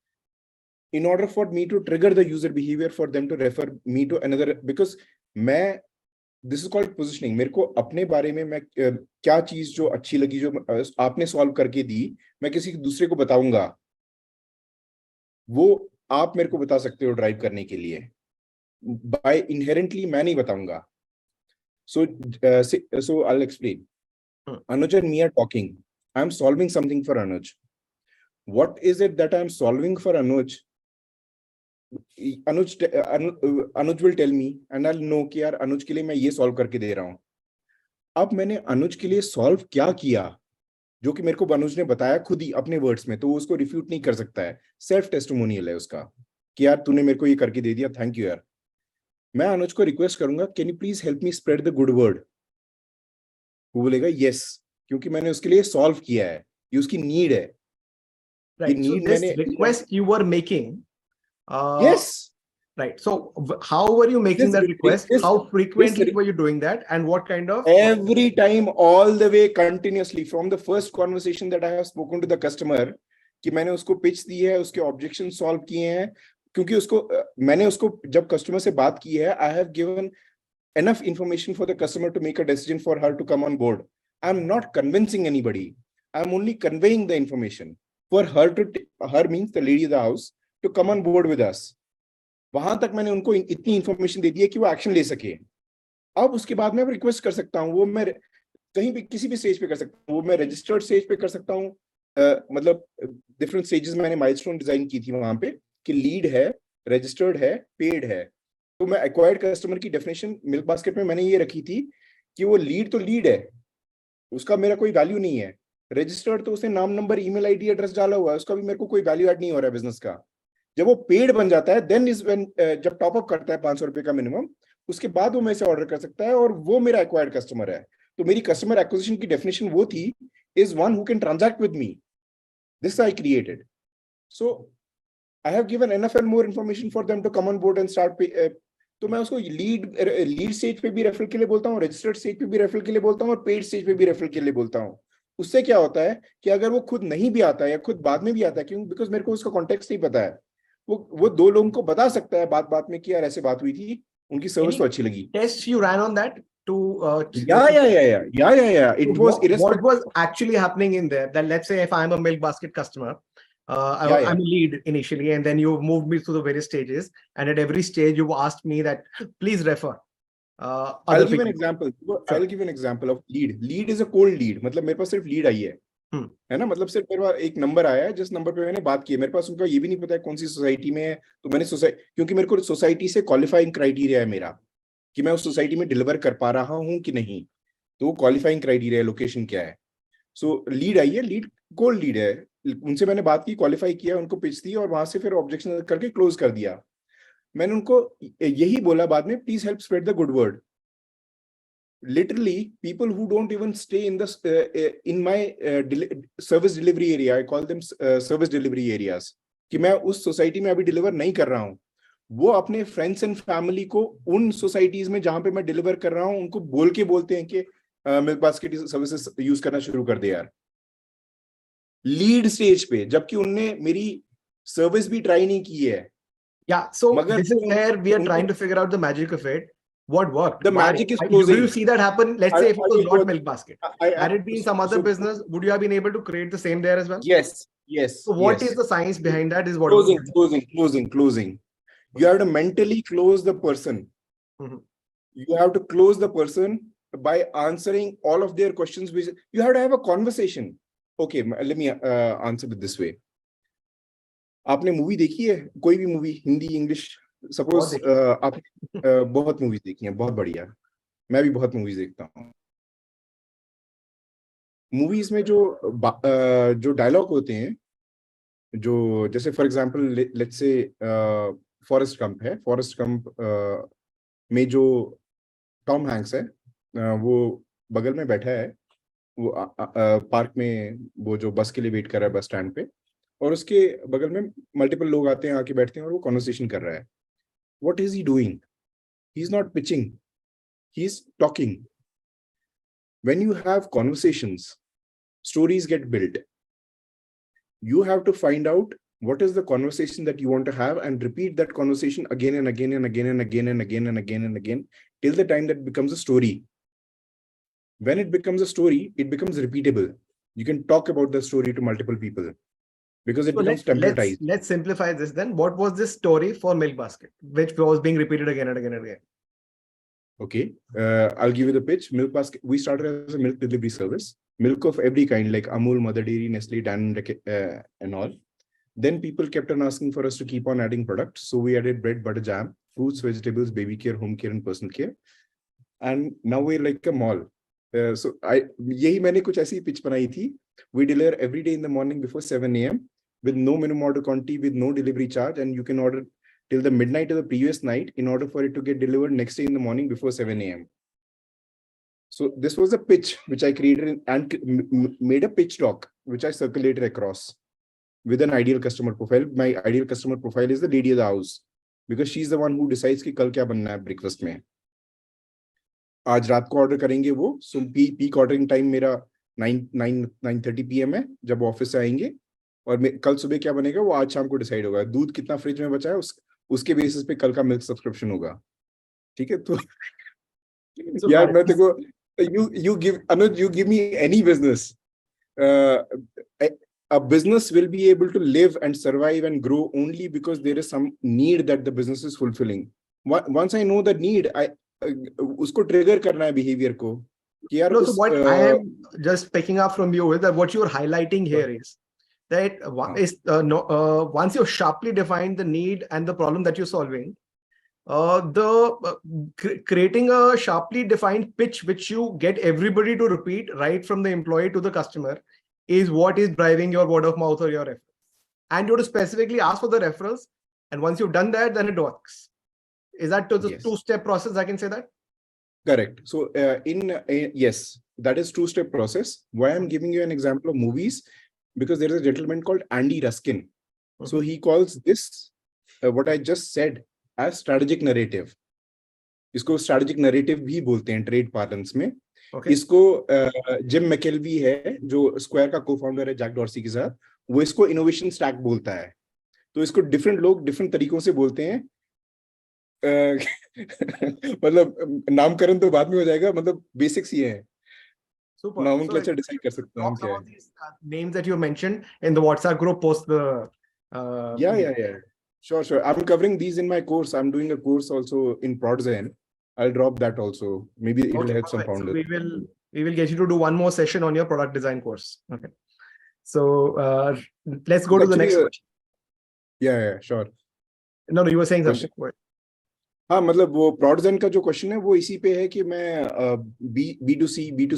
in order for me to trigger the user behavior for them to refer me to another, because this is called positioning. मेरे को अपने बारे में मैं क्या चीज जो अच्छी लगी, जो आपने सॉल्व करके दी, मैं किसी दूसरे को बताऊंगा, वो आप मेरे को बता सकते हो ड्राइव करने के लिए. बाय इनहेरेंटली मैं नहीं बताऊंगा. So I'll explain. Anuj and me are talking. I'm solving something for Anuj. What is it that I'm solving for Anuj? Anuj will tell me, and I'll know कि यार अनुज के लिए मैं ये सॉल्व करके दे रहा हूं. अब मैंने अनुज के लिए सॉल्व क्या किया, जो कि मेरे को अनुज ने बताया खुद ही अपने वर्ड्स में, तो उसको रिफ्यूट नहीं कर सकता है. सेल्फ टेस्टिमोनियल है उसका कि यार तूने मेरे को ये करके दे दिया, थैंक यू यार. मैं अनुज को रिक्वेस्ट करूंगा, can you please help me spread the good word. वो बोलेगा यस, क्योंकि मैंने उसके लिए सॉल्व किया है, ये उसकी नीड है. Right. So this request you were making. Yes. Right. So how were you making that request? How frequently were you doing that? And what kind of? Every time, all the way, continuously, from the first conversation that I have spoken to the customer, कि मैंने उसको pitch दी है, उसके objection solve किए हैं, क्योंकि मैंने उसको जब कस्टमर से बात की है, I have given enough information for the customer to make a decision for her to come on board. I'm not convincing anybody. I'm only conveying the information for her means the lady of the house, to come on board with us. वहां तक मैंने उनको इतनी information दे दी है कि वो action ले सके. अब उसके बाद मैं रिक्वेस्ट कर सकता हूँ, वो मैं कहीं भी किसी भी स्टेज पे कर सकता हूँ. वो मैं रजिस्टर्ड स्टेज पे कर सकता हूँ, मतलब डिफरेंट स्टेजेस मैंने माइलस्टोन डिजाइन की थी वहां पे कि लीड है, रजिस्टर्ड है, पेड है. तो मैं एक्वायर्ड कस्टमर की डेफिनेशन मिल्क बास्केट में मैंने ये रखी थी कि वो लीड तो लीड है, उसका मेरा कोई वैल्यू नहीं है. रजिस्टर्ड तो उसने नाम, नंबर, ईमेल आईडी, एड्रेस डाला हुआ है, उसका भी मेरे को कोई वैल्यू ऐड नहीं हो रहा है बिजनेस का. जब वो पेड बन जाता है देन इज व्हेन, जब टॉप अप करता है 500 रुपए का मिनिमम, उसके बाद वो मेरे से ऑर्डर कर सकता है और वो मेरा एक्वायर्ड कस्टमर है। तो मेरी कस्टमर एक्विजिशन की डेफिनेशन वो थी, is one who can transact with me, this I created. So I have given enough and more information for them to come on board and start. तो मैं उसको lead stage पे भी referral के लिए बोलता हूँ, रजिस्टर्ड स्टेज पे भी रेफरल के लिए बोलता हूँ, और पेड स्टेज पे भी रेफरल के लिए बोलता हूँ। उससे क्या होता है कि अगर वो खुद नहीं भी आता है या खुद बाद में भी आता है, क्यों, बिकॉज मेरे को उसका कॉन्टेक्स्ट नहीं पता है, वो दो लोगों को बता सकता है बात बात में कि यार ऐसे बात हुई थी, उनकी सर्विस तो अच्छी लगी। Tests you ran on that to Yeah. It was what irrespective. was actually happening in there? That let's say if I'm a Milkbasket customer, Yeah. I'm a lead initially, and then you moved me through the various stages, and at every stage you asked me that please refer. I'll give an example. I'll give an example of lead. Lead is a cold lead. मतलब मेरे पास सिर्फ lead I है ना, मतलब सिर्फ मेरे पास एक number आया है जिस नंबर पे मैंने बात की है। मेरे पास उनका ये भी नहीं पता है कौन सी सोसाइटी में है, तो मैंने सोसाइटी, क्योंकि मेरे को सोसाइटी से क्वालिफाइंग क्राइटेरिया है मेरा कि मैं उस सोसाइटी में डिलीवर कर पा रहा हूँ कि नहीं, तो वो क्वालिफाइंग क्राइटेरिया है, लोकेशन क्या है। सो लीड आई है, लीड कोल्ड लीड है, उनसे मैंने बात की, क्वालिफाई किया, उनको पिच दी और वहां से फिर ऑब्जेक्शन करके क्लोज कर दिया। मैंने उनको यही बोला बाद में, please help spread the good word. Literally, people who don't even stay in the in my service delivery area, I call them service delivery areas, कि मैं उस सोसाइटी में अभी डिलीवर नहीं कर रहा हूँ, वो अपने फ्रेंड्स एंड फैमिली को उन सोसाइटीज में जहां पे मैं डिलीवर कर रहा हूँ उनको बोलते हैं कि मिल्क बास्केट सर्विसेज यूज करना शुरू कर दे यार, लीड स्टेज पे, जबकि उनने मेरी सर्विस भी ट्राई नहीं की है। Yeah, so this is where we are trying to figure out the magic of it. What worked? The magic is closing. Do you see that happen? Let's say if it was not Milkbasket, had it been some other so, business, would you have been able to create the same there as well? Yes. So what is the science behind that? Is what closing. You have to mentally close the person. You have to close the person by answering all of their questions. You have to have a conversation. Okay, let me answer it this way. आपने movie देखी है, कोई भी movie, Hindi English, suppose आप बहुत movies देखी हैं, बहुत बढ़िया, मैं भी बहुत मूवीज देखता हूँ। मूवीज में जो डायलॉग होते हैं, जो जैसे for example let's say Forrest Gump है, फॉरेस्ट गंप में जो टॉम हैंक्स है, वो बगल में बैठा है, वो पार्क में, वो जो बस के लिए वेट कर रहा है बस स्टैंड पे, और उसके बगल में मल्टीपल लोग आते हैं, आके बैठते हैं और वो कॉन्वर्सेशन कर रहा है। What is he doing? He's not pitching. He's talking. When you have conversations, stories get built. You have to find out what is the conversation that you want to have and repeat that conversation again and again and again and again and again and again and again till the time that becomes a story. When it becomes a story, it becomes repeatable. You can talk about the story to multiple people because it becomes templatized. Let's simplify this then. What was this story for Milkbasket, which was being repeated again and again and again? Okay, I'll give you the pitch. Milkbasket, we started as a milk delivery service, milk of every kind like Amul, Mother Dairy, Nestle, Dan, and all. Then people kept on asking for us to keep on adding products. So we added bread, butter, jam, fruits, vegetables, baby care, home care, and personal care. And now we're like a mall. So यही मैंने कुछ ऐसी pitch बनाई थी. We deliver every day in the morning before 7 a.m. with no minimum order quantity, with no delivery charge, and you can order till the midnight of the previous night in order for it to get delivered next day in the morning before 7 a.m. So this was a pitch which I created and made a pitch doc which I circulated across with an ideal customer profile. My ideal customer profile is the lady of the house because she's the one who decides कि कल क्या बनना है breakfast में. आज रात को order करेंगे वो, सो पीक ऑर्डरिंग टाइम मेरा 9:30 PM है जब ऑफिस से आएंगे, और कल सुबह क्या बनेगा वो आज शाम को डिसाइड होगा. दूध कितना फ्रिज में बचा है उसके बेसिस पे कल का मिल्क सब्सक्रिप्शन होगा. ठीक है, तो यार मैं देखो, you give Anuj, you give me any business, a business will be able to live and survive and grow only because there is some need that the business is fulfilling. Once I know the need, उसको trigger करना है behaviour को कि यार. So what I am just picking up from you is that what you are highlighting here is that once you sharply define the need and the problem that you're solving, creating a sharply defined pitch which you get everybody to repeat right from the employee to the customer is what is driving your word of mouth or your referral. And you have to specifically ask for the referrals And once you've done that, then it works. Is that the Yes. two-step process? I can say that? Correct. So yes, that is two-step process. Why I'm giving you an example of movies, because there is a gentleman called Andy Ruskin. So he calls this what I just said as strategic narrative. इसको strategic narrative भी बोलते हैं trade parlance में. Okay. इसको gym मैकेल्वी है जो square का cofounder है जैक डॉर्सी के साथ, वो इसको इनोवेशन स्टैक बोलता है. तो इसको डिफरेंट लोग डिफरेंट तरीकों से बोलते हैं. मतलब नामकरण तो बाद में हो जाएगा, मतलब बेसिक्स ये है. Super. Nomenclature decide कर सकते हैं हम Drop क्या some है. of these names that you mentioned in the WhatsApp group post the. Yeah. Sure. I'm covering these in my course. I'm doing a course also in ProdZen. I'll drop that also. Maybe it will Okay, help some perfect. So founders. we will get you to do one more session on your product design course. Okay. So let's go to the next question. Yeah, sure. No, you were saying something. हाँ, मतलब वो प्रोडजेन का जो question है वो इसी पे है कि मैं B to C, B to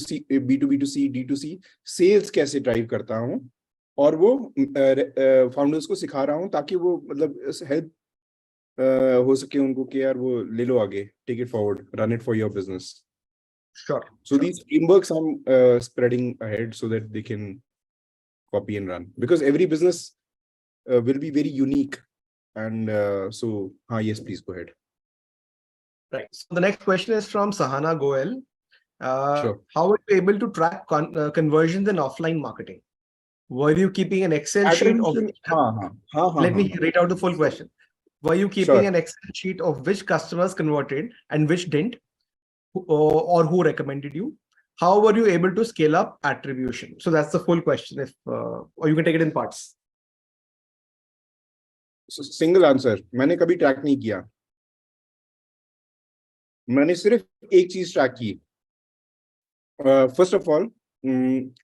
B to C, D to C sales कैसे ड्राइव करता हूँ, और वो फाउंडर्स को सिखा रहा हूँ ताकि वो मतलब हेल्प हो सके उनको कि यार वो ले लो आगे, take it forward, run it for your business. Sure. So these frameworks I'm spreading ahead so that they can copy and run, because every business will be very unique. And so, yes, please go ahead. Right. So the next question is from Sahana Goel. Sure. How were you able to track conversions in offline marketing? Were you keeping an Excel sheet of? Let me read out the full question. Were you keeping an Excel sheet of which customers converted and which didn't, or who recommended you? How were you able to scale up attribution? So that's the full question. If or you can take it in parts. So, single answer. मैंने कभी track नहीं किया. मैंने सिर्फ एक चीज track की. First of all,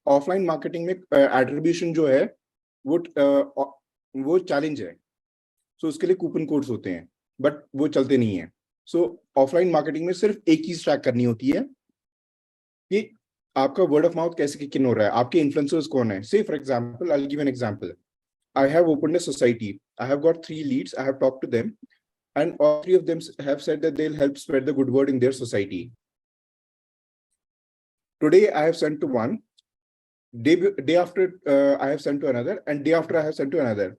offline marketing में एट्रीब्यूशन जो है वो चैलेंज है. सो उसके लिए कूपन कोड्स होते हैं, बट वो चलते नहीं है. सो ऑफलाइन मार्केटिंग में सिर्फ एक चीज ट्रैक करनी होती है कि आपका वर्ड ऑफ माउथ कैसे किन हो रहा है, आपके इन्फ्लुएंसर्स कौन है. से for example, I will give an example. I have opened a society. I have got 3 leads. I have talked to them, and all 3 of them have said that they'll help spread the good word in their society. Today, I have sent to one. Day after, I have sent to another, and day after, I have sent to another.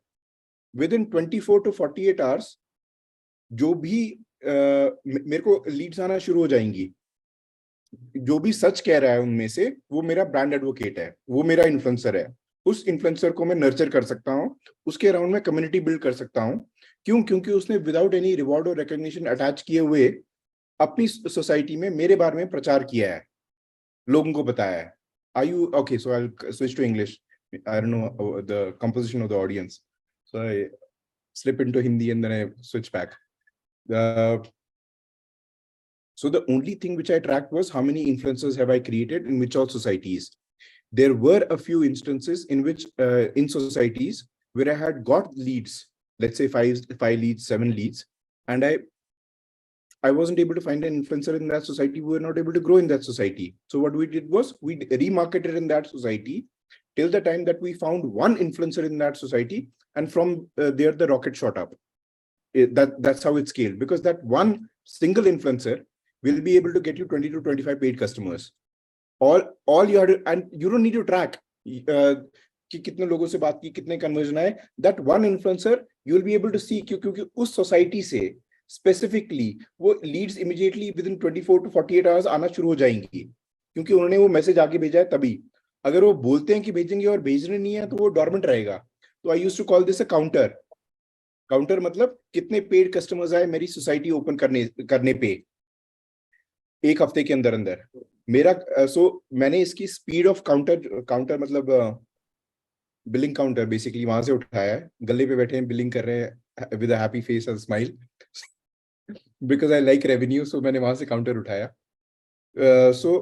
Within 24 to 48 hours, जो भी मेरे को leads आना शुरू हो जाएंगी. जो भी सच कह रहा है उनमें से, वो मेरा ब्रांड एडवोकेट है, वो मेरा इन्फ्लुएंसर है. उस इन्फ्लुएंसर को मैं नर्चर कर सकता हूं, उसके अराउंड में कम्युनिटी बिल्ड कर सकता हूं. क्यों? क्योंकि उसने विदाउट एनी रिवॉर्ड और रिकॉग्निशन अटैच किए हुए अपनी सोसाइटी में मेरे बारे में प्रचार किया है, लोगों को बताया है. Are you okay? So I'll switch to English. I don't know the composition of the audience, so I slip into Hindi and then I switch back. So the only thing which I tracked was how many influencers have I created in which all societies. There were a few instances in which in societies where I had got leads, let's say 5 leads, 7 leads, and I wasn't able to find an influencer in that society. We were not able to grow in that society. So what we did was we remarketed in that society till the time that we found one influencer in that society, and from there the rocket shot up. That's how it scaled, because that one single influencer will be able to get you 20 to 25 paid customers. All you have to, and you don't need to track कि कितने लोगों से बात की, कितने conversion आए. That one influencer you will be able to see, क्योंकि उस सोसाइटी से स्पेसिफिकली वो leads immediately within 24 to 48 hours आना शुरू हो जाएंगी, क्योंकि उन्होंने वो मैसेज आगे भेजा है. तभी अगर वो बोलते हैं कि भेजेंगे और भेजने नहीं है तो वो डॉर्मेंट रहेगा. तो I used to call this a counter. मतलब कितने पेड कस्टमर्स आए मेरी सोसाइटी ओपन करने पे एक हफ्ते के अंदर मेरा. सो मैंने इसकी स्पीड ऑफ काउंटर मतलब बिलिंग काउंटर बेसिकली वहां से उठाया है. गले पे बैठे हैं, बिलिंग कर रहे हैं with a happy face and smile, because I like revenue. So मैंने वहां से काउंटर उठाया. So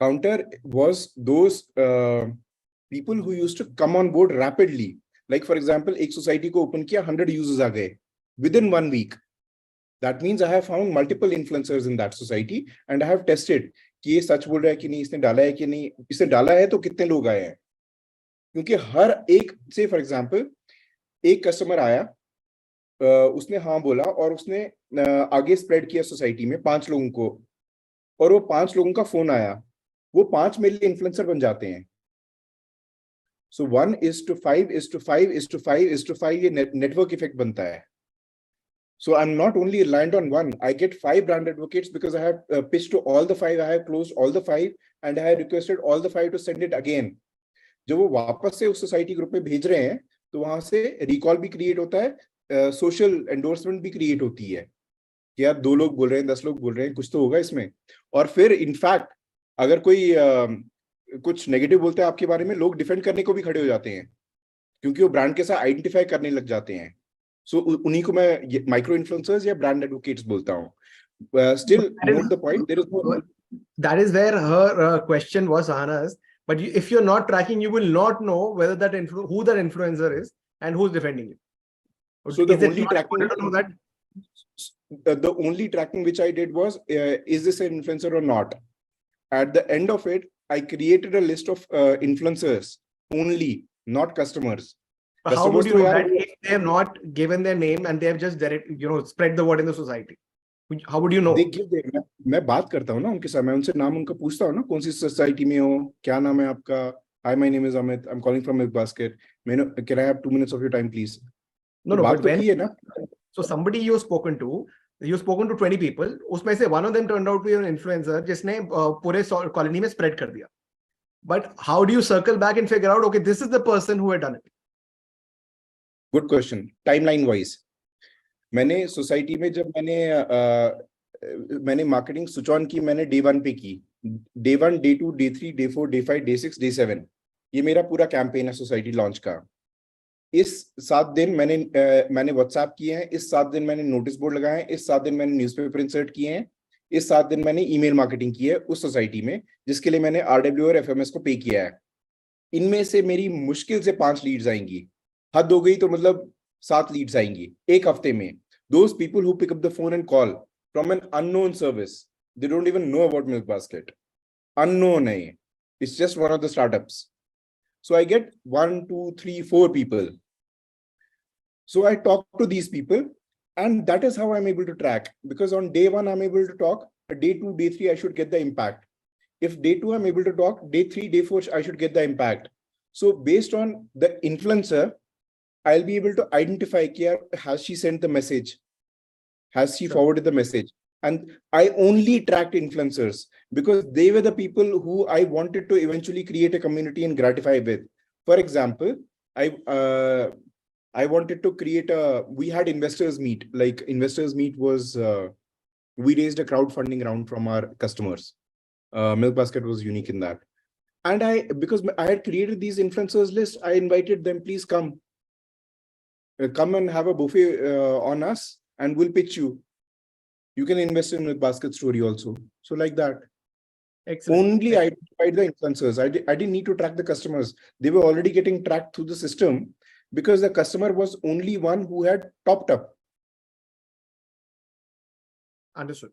counter was those people who used to come on board rapidly. Like for example, एक सोसाइटी को ओपन किया, 100 यूजर्स आ गए within 1 week. That means I have found multiple influencers in that society and I have tested कि ये सच बोल रहा है कि नहीं, इसने डाला है कि नहीं. इसने डाला है तो कितने लोग आए हैं, क्योंकि हर एक से फॉर एग्जांपल एक कस्टमर आया, उसने हाँ बोला और उसने आगे स्प्रेड किया सोसाइटी में 5 लोगों को, और वो 5 लोगों का फोन आया, वो 5 मेरे लिए इन्फ्लुएंसर बन जाते हैं. सो 1:5:5:5:5 ये नेटवर्क इफेक्ट बनता है. So I'm not only reliant on one. I get 5 brand advocates because I have pitched to all the 5. I have closed all the 5 and I have requested all the 5 to send it again. जब वो वापस से उस society group में भेज रहे हैं तो वहां से रिकॉल भी क्रिएट होता है, सोशल एंडोर्समेंट भी क्रिएट होती है कि यार 2 लोग बोल रहे हैं, 10 लोग बोल रहे हैं, कुछ तो होगा इसमें. और फिर इनफैक्ट अगर कोई कुछ नेगेटिव बोलते हैं आपके बारे में, लोग डिफेंड करने को भी खड़े हो जाते हैं क्योंकि वो ब्रांड के साथ आइडेंटिफाई करने लग जाते हैं. सो उन्हीं को मैं माइक्रो इन्फ्लुएंसर्स या ब्रांड एडवोकेट्स बोलता हूँ. Still note the point, there is no, that is where her question was, Anas. But if you're not tracking, you will not know whether who that influencer is and who's defending it. so the Is it only not tracking important to know that? the only tracking which I did was is this an influencer or not. At the end of it, I created a list of influencers only, not customers. But how would Customers you तो know यार that if they have not given their name and they have just spread the word in the society? How would you know? they give their, मैं बात करता हूँ ना उनके साथ, मैं उनसे नाम उनका पूछता हूँ ना, कौन सी सोसाइटी में हो, क्या नाम है आपका. Hi, my name is Amit. I'm calling from Ex-Milkbasket. Can I have 2 minutes of your time, please? No, बात but तो when की है ना. so somebody you've spoken to 20 people, उसमें से one of them turned out to be an influencer जिसने पूरे colony में spread कर दिया. But how do you circle back and figure out, okay, this is the person who had done it? Good question. Timeline wise, मैंने society में जब मैंने marketing switch on की, मैंने डे 1 पे की. Day 1, day 2, day 3, day 4, day 5, day 6, day 7, ये मेरा पूरा कैंपेन है सोसाइटी लॉन्च का. इस 7 दिन मैंने व्हाट्सएप किए हैं, इस 7 दिन मैंने नोटिस बोर्ड लगाए हैं, इस 7 दिन मैंने न्यूज़पेपर इंसर्ट किए हैं, इस 7 दिन मैंने ईमेल मार्केटिंग की है उस सोसाइटी में जिसके लिए मैंने RW और FMS को पे किया है. इनमें से मेरी मुश्किल से 5 लीड्स आएंगी, हद हो गई तो मतलब 7 लीड्स आएंगी एक हफ्ते में. Those people who pick up the phone and call from an unknown service, they don't even know about Milkbasket. Unknown है, it's just one of the startups. So I get 1, 2, 3, 4 people. So I talk to these people, and that is how I'm able to track. Because on day 1 I'm able to talk, day 2, day 3 I should get the impact. If day 2 I'm able to talk, day 3, day 4 I should get the impact. So based on the influencer, I'll be able to identify, has she sent the message? Has she forwarded the message? And I only tracked influencers because they were the people who I wanted to eventually create a community and gratify with. For example, I wanted to create we had investors meet. Like investors meet was, we raised a crowdfunding round from our customers. Milkbasket was unique in that. And because I had created these influencers list, I invited them, please come. Come and have a buffet on us and we'll pitch you. You can invest in Milkbasket story also. So like that. Excellent. Only I identified the influencers. I didn't need to track the customers. They were already getting tracked through the system because the customer was only one who had topped up. Understood.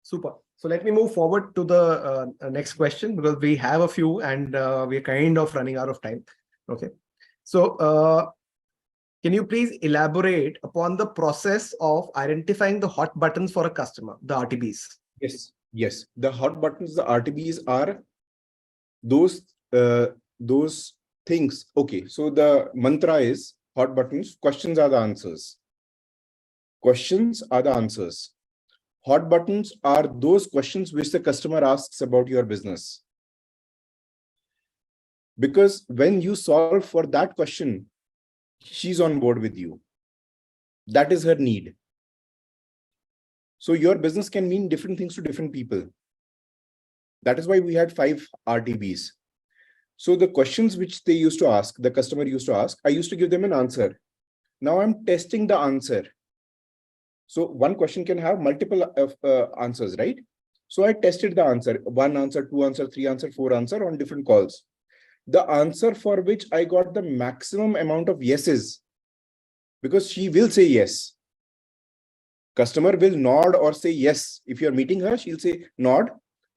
Super. So let me move forward to the next question because we have a few and we're kind of running out of time. Okay. So can you please elaborate upon the process of identifying the hot buttons for a customer, the RTBs? Yes. The hot buttons, the RTBs are those things. Okay. So the mantra is hot buttons. Questions are the answers. Questions are the answers. Hot buttons are those questions which the customer asks about your business. Because when you solve for that question, she's on board with you. That is her need. So your business can mean different things to different people. That is why we had 5 RTBs. So the questions which they used to ask, the customer used to ask, I used to give them an answer. Now I'm testing the answer. So one question can have multiple answers, right? So I tested the answer, 1 answer, 2 answer, 3 answer, 4 answer on different calls. The answer for which I got the maximum amount of yeses, because she will say yes. Customer will nod or say yes. If you're meeting her, she'll say nod.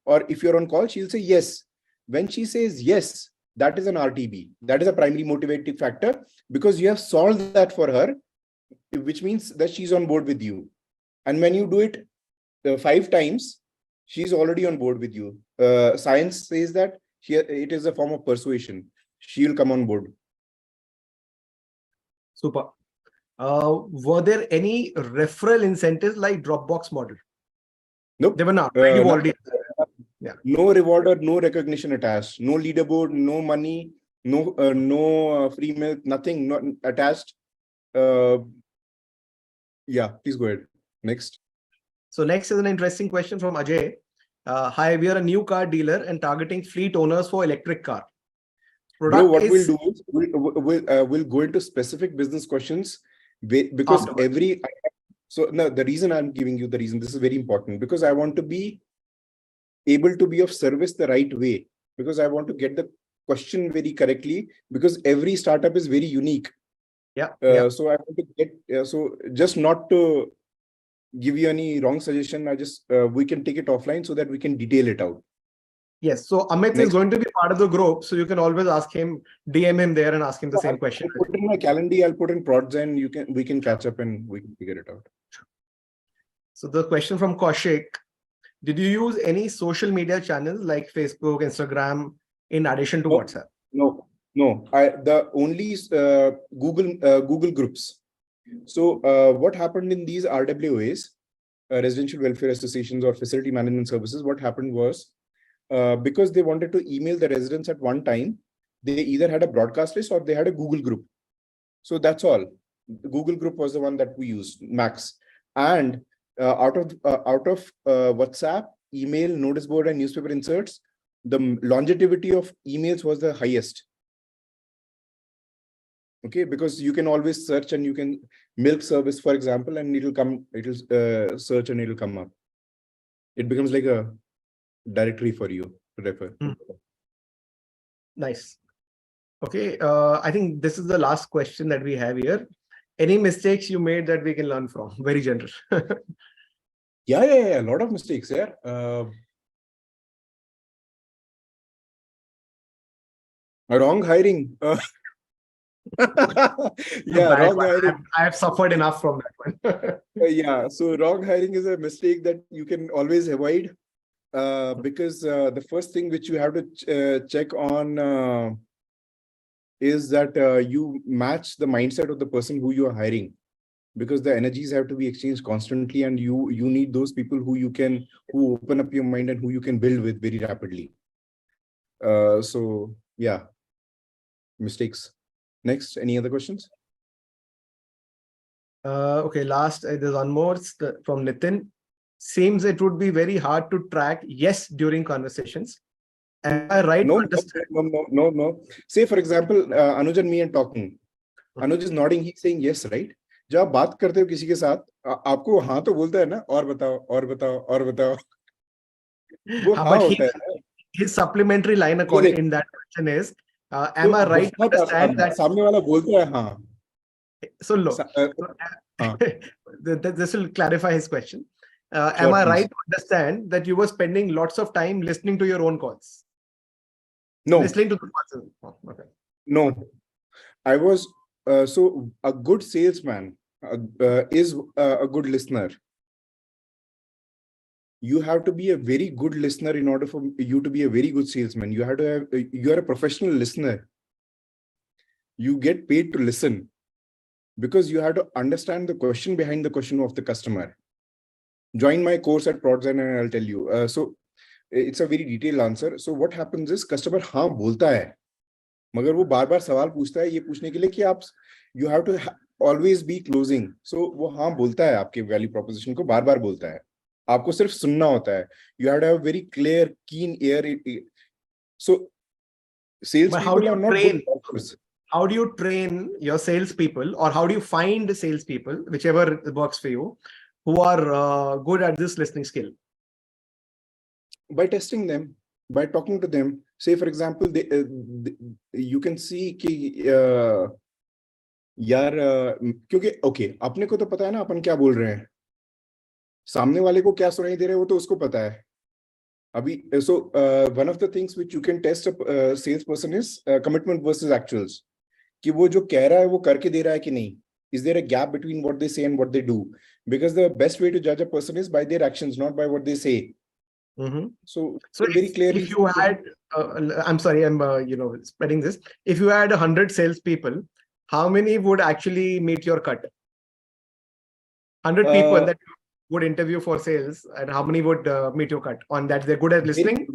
Or if you're on call, she'll say yes. When she says yes, that is an RTB. That is a primary motivating factor because you have solved that for her. which means that she's on board with you. And when you do it 5 times, she's already on board with you. Science says that it is a form of persuasion. She will come on board. Super. Were there any referral incentives like Dropbox model? Nope. They were not. Right? You've already. Yeah. No reward or no recognition attached. No leaderboard, no money, no free milk, nothing not attached. Yeah, please go ahead. Next. So next is an interesting question from Ajay. Hi, we are a new car dealer and targeting fleet owners for electric car. Bro, what we'll do is we'll go into specific business questions because so no, the reason I'm giving you the reason, this is very important, because I want to be able to be of service the right way, because I want to get the question very correctly, because every startup is very unique. Yeah. So I want to get so just not to give you any wrong suggestion. I just we can take it offline so that we can detail it out. Yes. So Amit is going to be part of the group, so you can always ask him, DM him there and ask him the same question. I'll put in my calendar. I'll put in prods, and we can catch up and we can figure it out. So the question from Kaushik: did you use any social media channels like Facebook, Instagram in addition to WhatsApp? No. The only Google groups. So what happened in these RWAs, residential welfare associations or facility management services? What happened was, because they wanted to email the residents at one time, they either had a broadcast list or they had a Google group. So that's all. The Google group was the one that we used max. And out of WhatsApp, email, notice board, and newspaper inserts, the longevity of emails was the highest. Okay, because you can always search, and you can milk service, for example, and it'll search and it'll come up. It becomes like a directory for you to refer. Nice. Okay, I think this is the last question that we have here. Any mistakes you made that we can learn from? Very general. Yeah, a lot of mistakes there. Wrong hiring. Yeah, wrong hiring. I have suffered enough from that one. Yeah, so wrong hiring is a mistake that you can always avoid, because the first thing which you have to check on is that you match the mindset of the person who you are hiring, because the energies have to be exchanged constantly, and you need those people who open up your mind and who you can build with very rapidly. So yeah, mistakes. Next, any other questions? Okay, last, there's one more from Nitin. Seems it would be very hard to track yes during conversations. Am I right? No. Say, for example, Anuj and me are talking. Anuj is nodding, he's saying yes, right? जब आप बात करते हो किसी के साथ, आपको हाँ तो बोलता है ना, और बताओ. वो हाँ होता है. His supplementary line according in that question is, am I right to understand that सामने वाला बोलता है हाँ. So look, this will clarify his question. Am I right to understand that you were spending lots of time listening to your own calls? No. Listening to the person. Oh, okay. No. I was, so a good salesman is a good listener. You have to be a very good listener in order for you to be a very good salesman. You have to have, you are a professional listener. You get paid to listen, because you have to understand the question behind the question of the customer. Join my course at Prodzen and I'll tell you. So it's a very detailed answer. So what happens is, customer हाँ बोलता है, मगर वो बार बार सवाल पूछता है ये पूछने के लिए कि आप you have to always be closing. So वो हाँ बोलता है, आपके value proposition को बार बार बोलता है, आपको सिर्फ सुनना होता है. You have to have very clear, keen ear. So sales people are not good talkers. How do you train your salespeople, or how do you find salespeople, whichever works for you, who are good at this listening skill? By testing them, by talking to them. Say, for example, you can see कि यार क्योंकि okay, अपने को तो पता है ना अपन क्या बोल रहे हैं, सामने वाले को क्या सुनाई दे रहा है वो तो उसको पता है. अभी so one of the things which you can test a salesperson is commitment versus actuals. कि वो जो कह रहा है वो करके दे रहा है कि नहीं. is there a gap between what they say and what they do? Because the best way to judge a person is by their actions, not by what they say. So very clearly, if you had, I'm sorry, I'm spreading this. If you had 100 salespeople, how many would actually meet your cut? 100 people that would interview for sales, and how many would meet your cut on that? They're good at listening,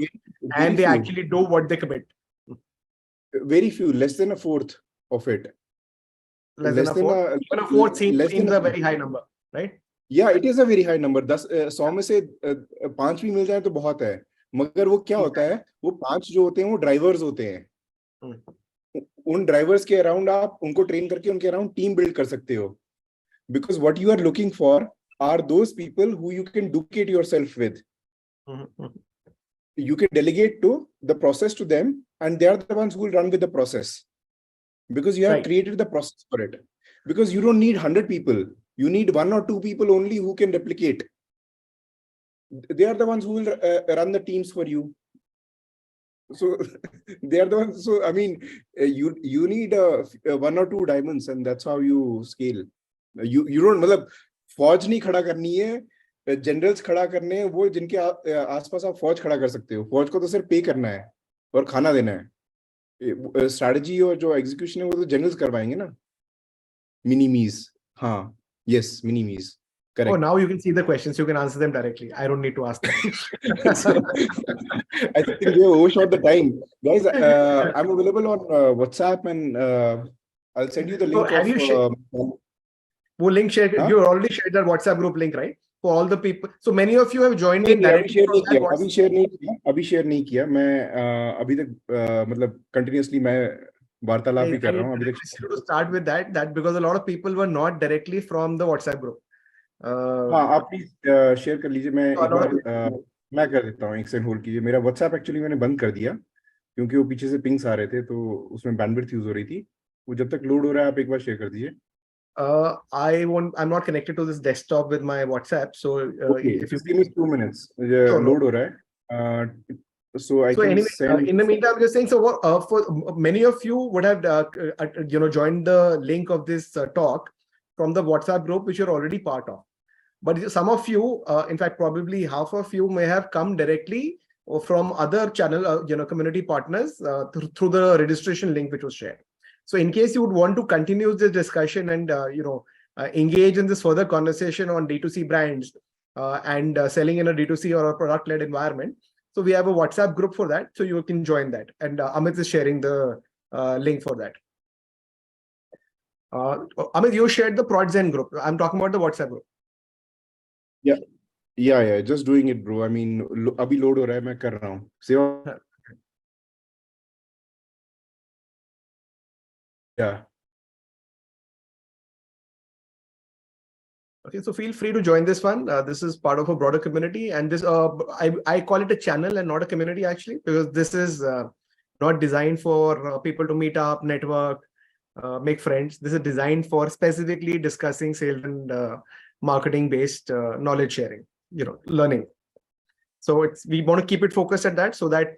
and they actually do what they commit. Very few, less than a fourth of it. Less than a fourth. Even a fourth seems a very high number, right? Yeah, it is a very high number. 100 में से 5 भी मिल जाए तो बहुत है. मगर वो क्या होता है, वो 5 जो होते हैं वो ड्राइवर्स होते हैं. उन ड्राइवर्स के अराउंड आप उनको ट्रेन करके उनके अराउंड टीम बिल्ड कर सकते हो. Because what you are looking for are those people who you can duplicate yourself with. You can delegate to the process to them, and they are the ones who will run with the process. Because you have created the process for it. Because you don't need 100 people. You need 1 or 2 people only who can replicate. They are the ones who will run the teams for you. So they are the ones. So I mean, you need 1 or 2 diamonds, and that's how you scale. You don't, मतलब फौज नहीं खड़ा करनी है, generals खड़ा करने हैं, वो जिनके आसपास आप फौज खड़ा कर सकते हो. फौज को तो सिर्फ पे करना है और खाना देना है. स्ट्रैटेजी और जो एग्जीक्यूशन है वो तो जनरल्स करवाएंगे ना. मिनीमीज. हाँ, yes, mini-me's. Correct. Oh, now you can see the questions. You can answer them directly. I don't need to ask them. I think we have overshot the time. Guys, I'm available on WhatsApp, and I'll send you the link. So have you shared? वो link share. Huh? You already shared that WhatsApp group link, right? For all the people. So many of you have joined in. अभी share नहीं किया. मैं अभी तक मतलब continuously मैं वार्तालाप भी कर रहा हूँ अभी तक. To start with that because a lot of people were not directly from the WhatsApp group. हाँ, आप प्लीज शेयर कर लीजिए. मैं एक बार मैं कर देता हूँ. एक सेकंड होल्ड कीजिए. मेरा WhatsApp एक्चुअली मैंने बंद कर दिया क्योंकि वो पीछे से पिंग्स आ रहे थे, तो उसमें बैंडविड्थ यूज हो रही थी. वो जब तक लोड हो रहा है आप एक बार शेयर कर दीजिए. I'm not connected to this desktop with my WhatsApp, so if you give me 2 minutes, load हो रहा है. So anyway, in the meantime, I'm just saying. So for many of you would have joined the link of this talk from the WhatsApp group, which you're already part of. But some of you, in fact, probably half of you may have come directly from other channel, community partners through the registration link which was shared. So in case you would want to continue this discussion and engage in this further conversation on D2C brands and selling in a D2C or a product-led environment, so we have a WhatsApp group for that. So you can join that, and Amit is sharing the link for that. Amit, you shared the ProdZen group. I'm talking about the WhatsApp group. Yeah. Just doing it, bro. I mean, अभी load हो रहा है, मैं कर रहा हूँ. सेवा. Yeah. Okay, so feel free to join this one. This is part of a broader community, and this I call it a channel and not a community actually, because this is not designed for people to meet up, network, make friends. This is designed for specifically discussing sales and marketing based knowledge sharing, learning. So we want to keep it focused at that so that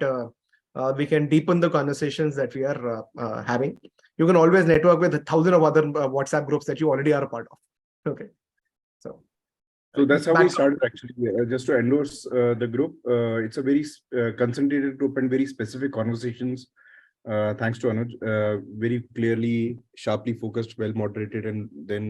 we can deepen the conversations that we are having. You can always network with 1,000 of other WhatsApp groups that you already are a part of. Okay. So that's how we started actually. Just to endorse the group, it's a very concentrated group and very specific conversations. Thanks to Anuj, very clearly, sharply focused, well moderated, and then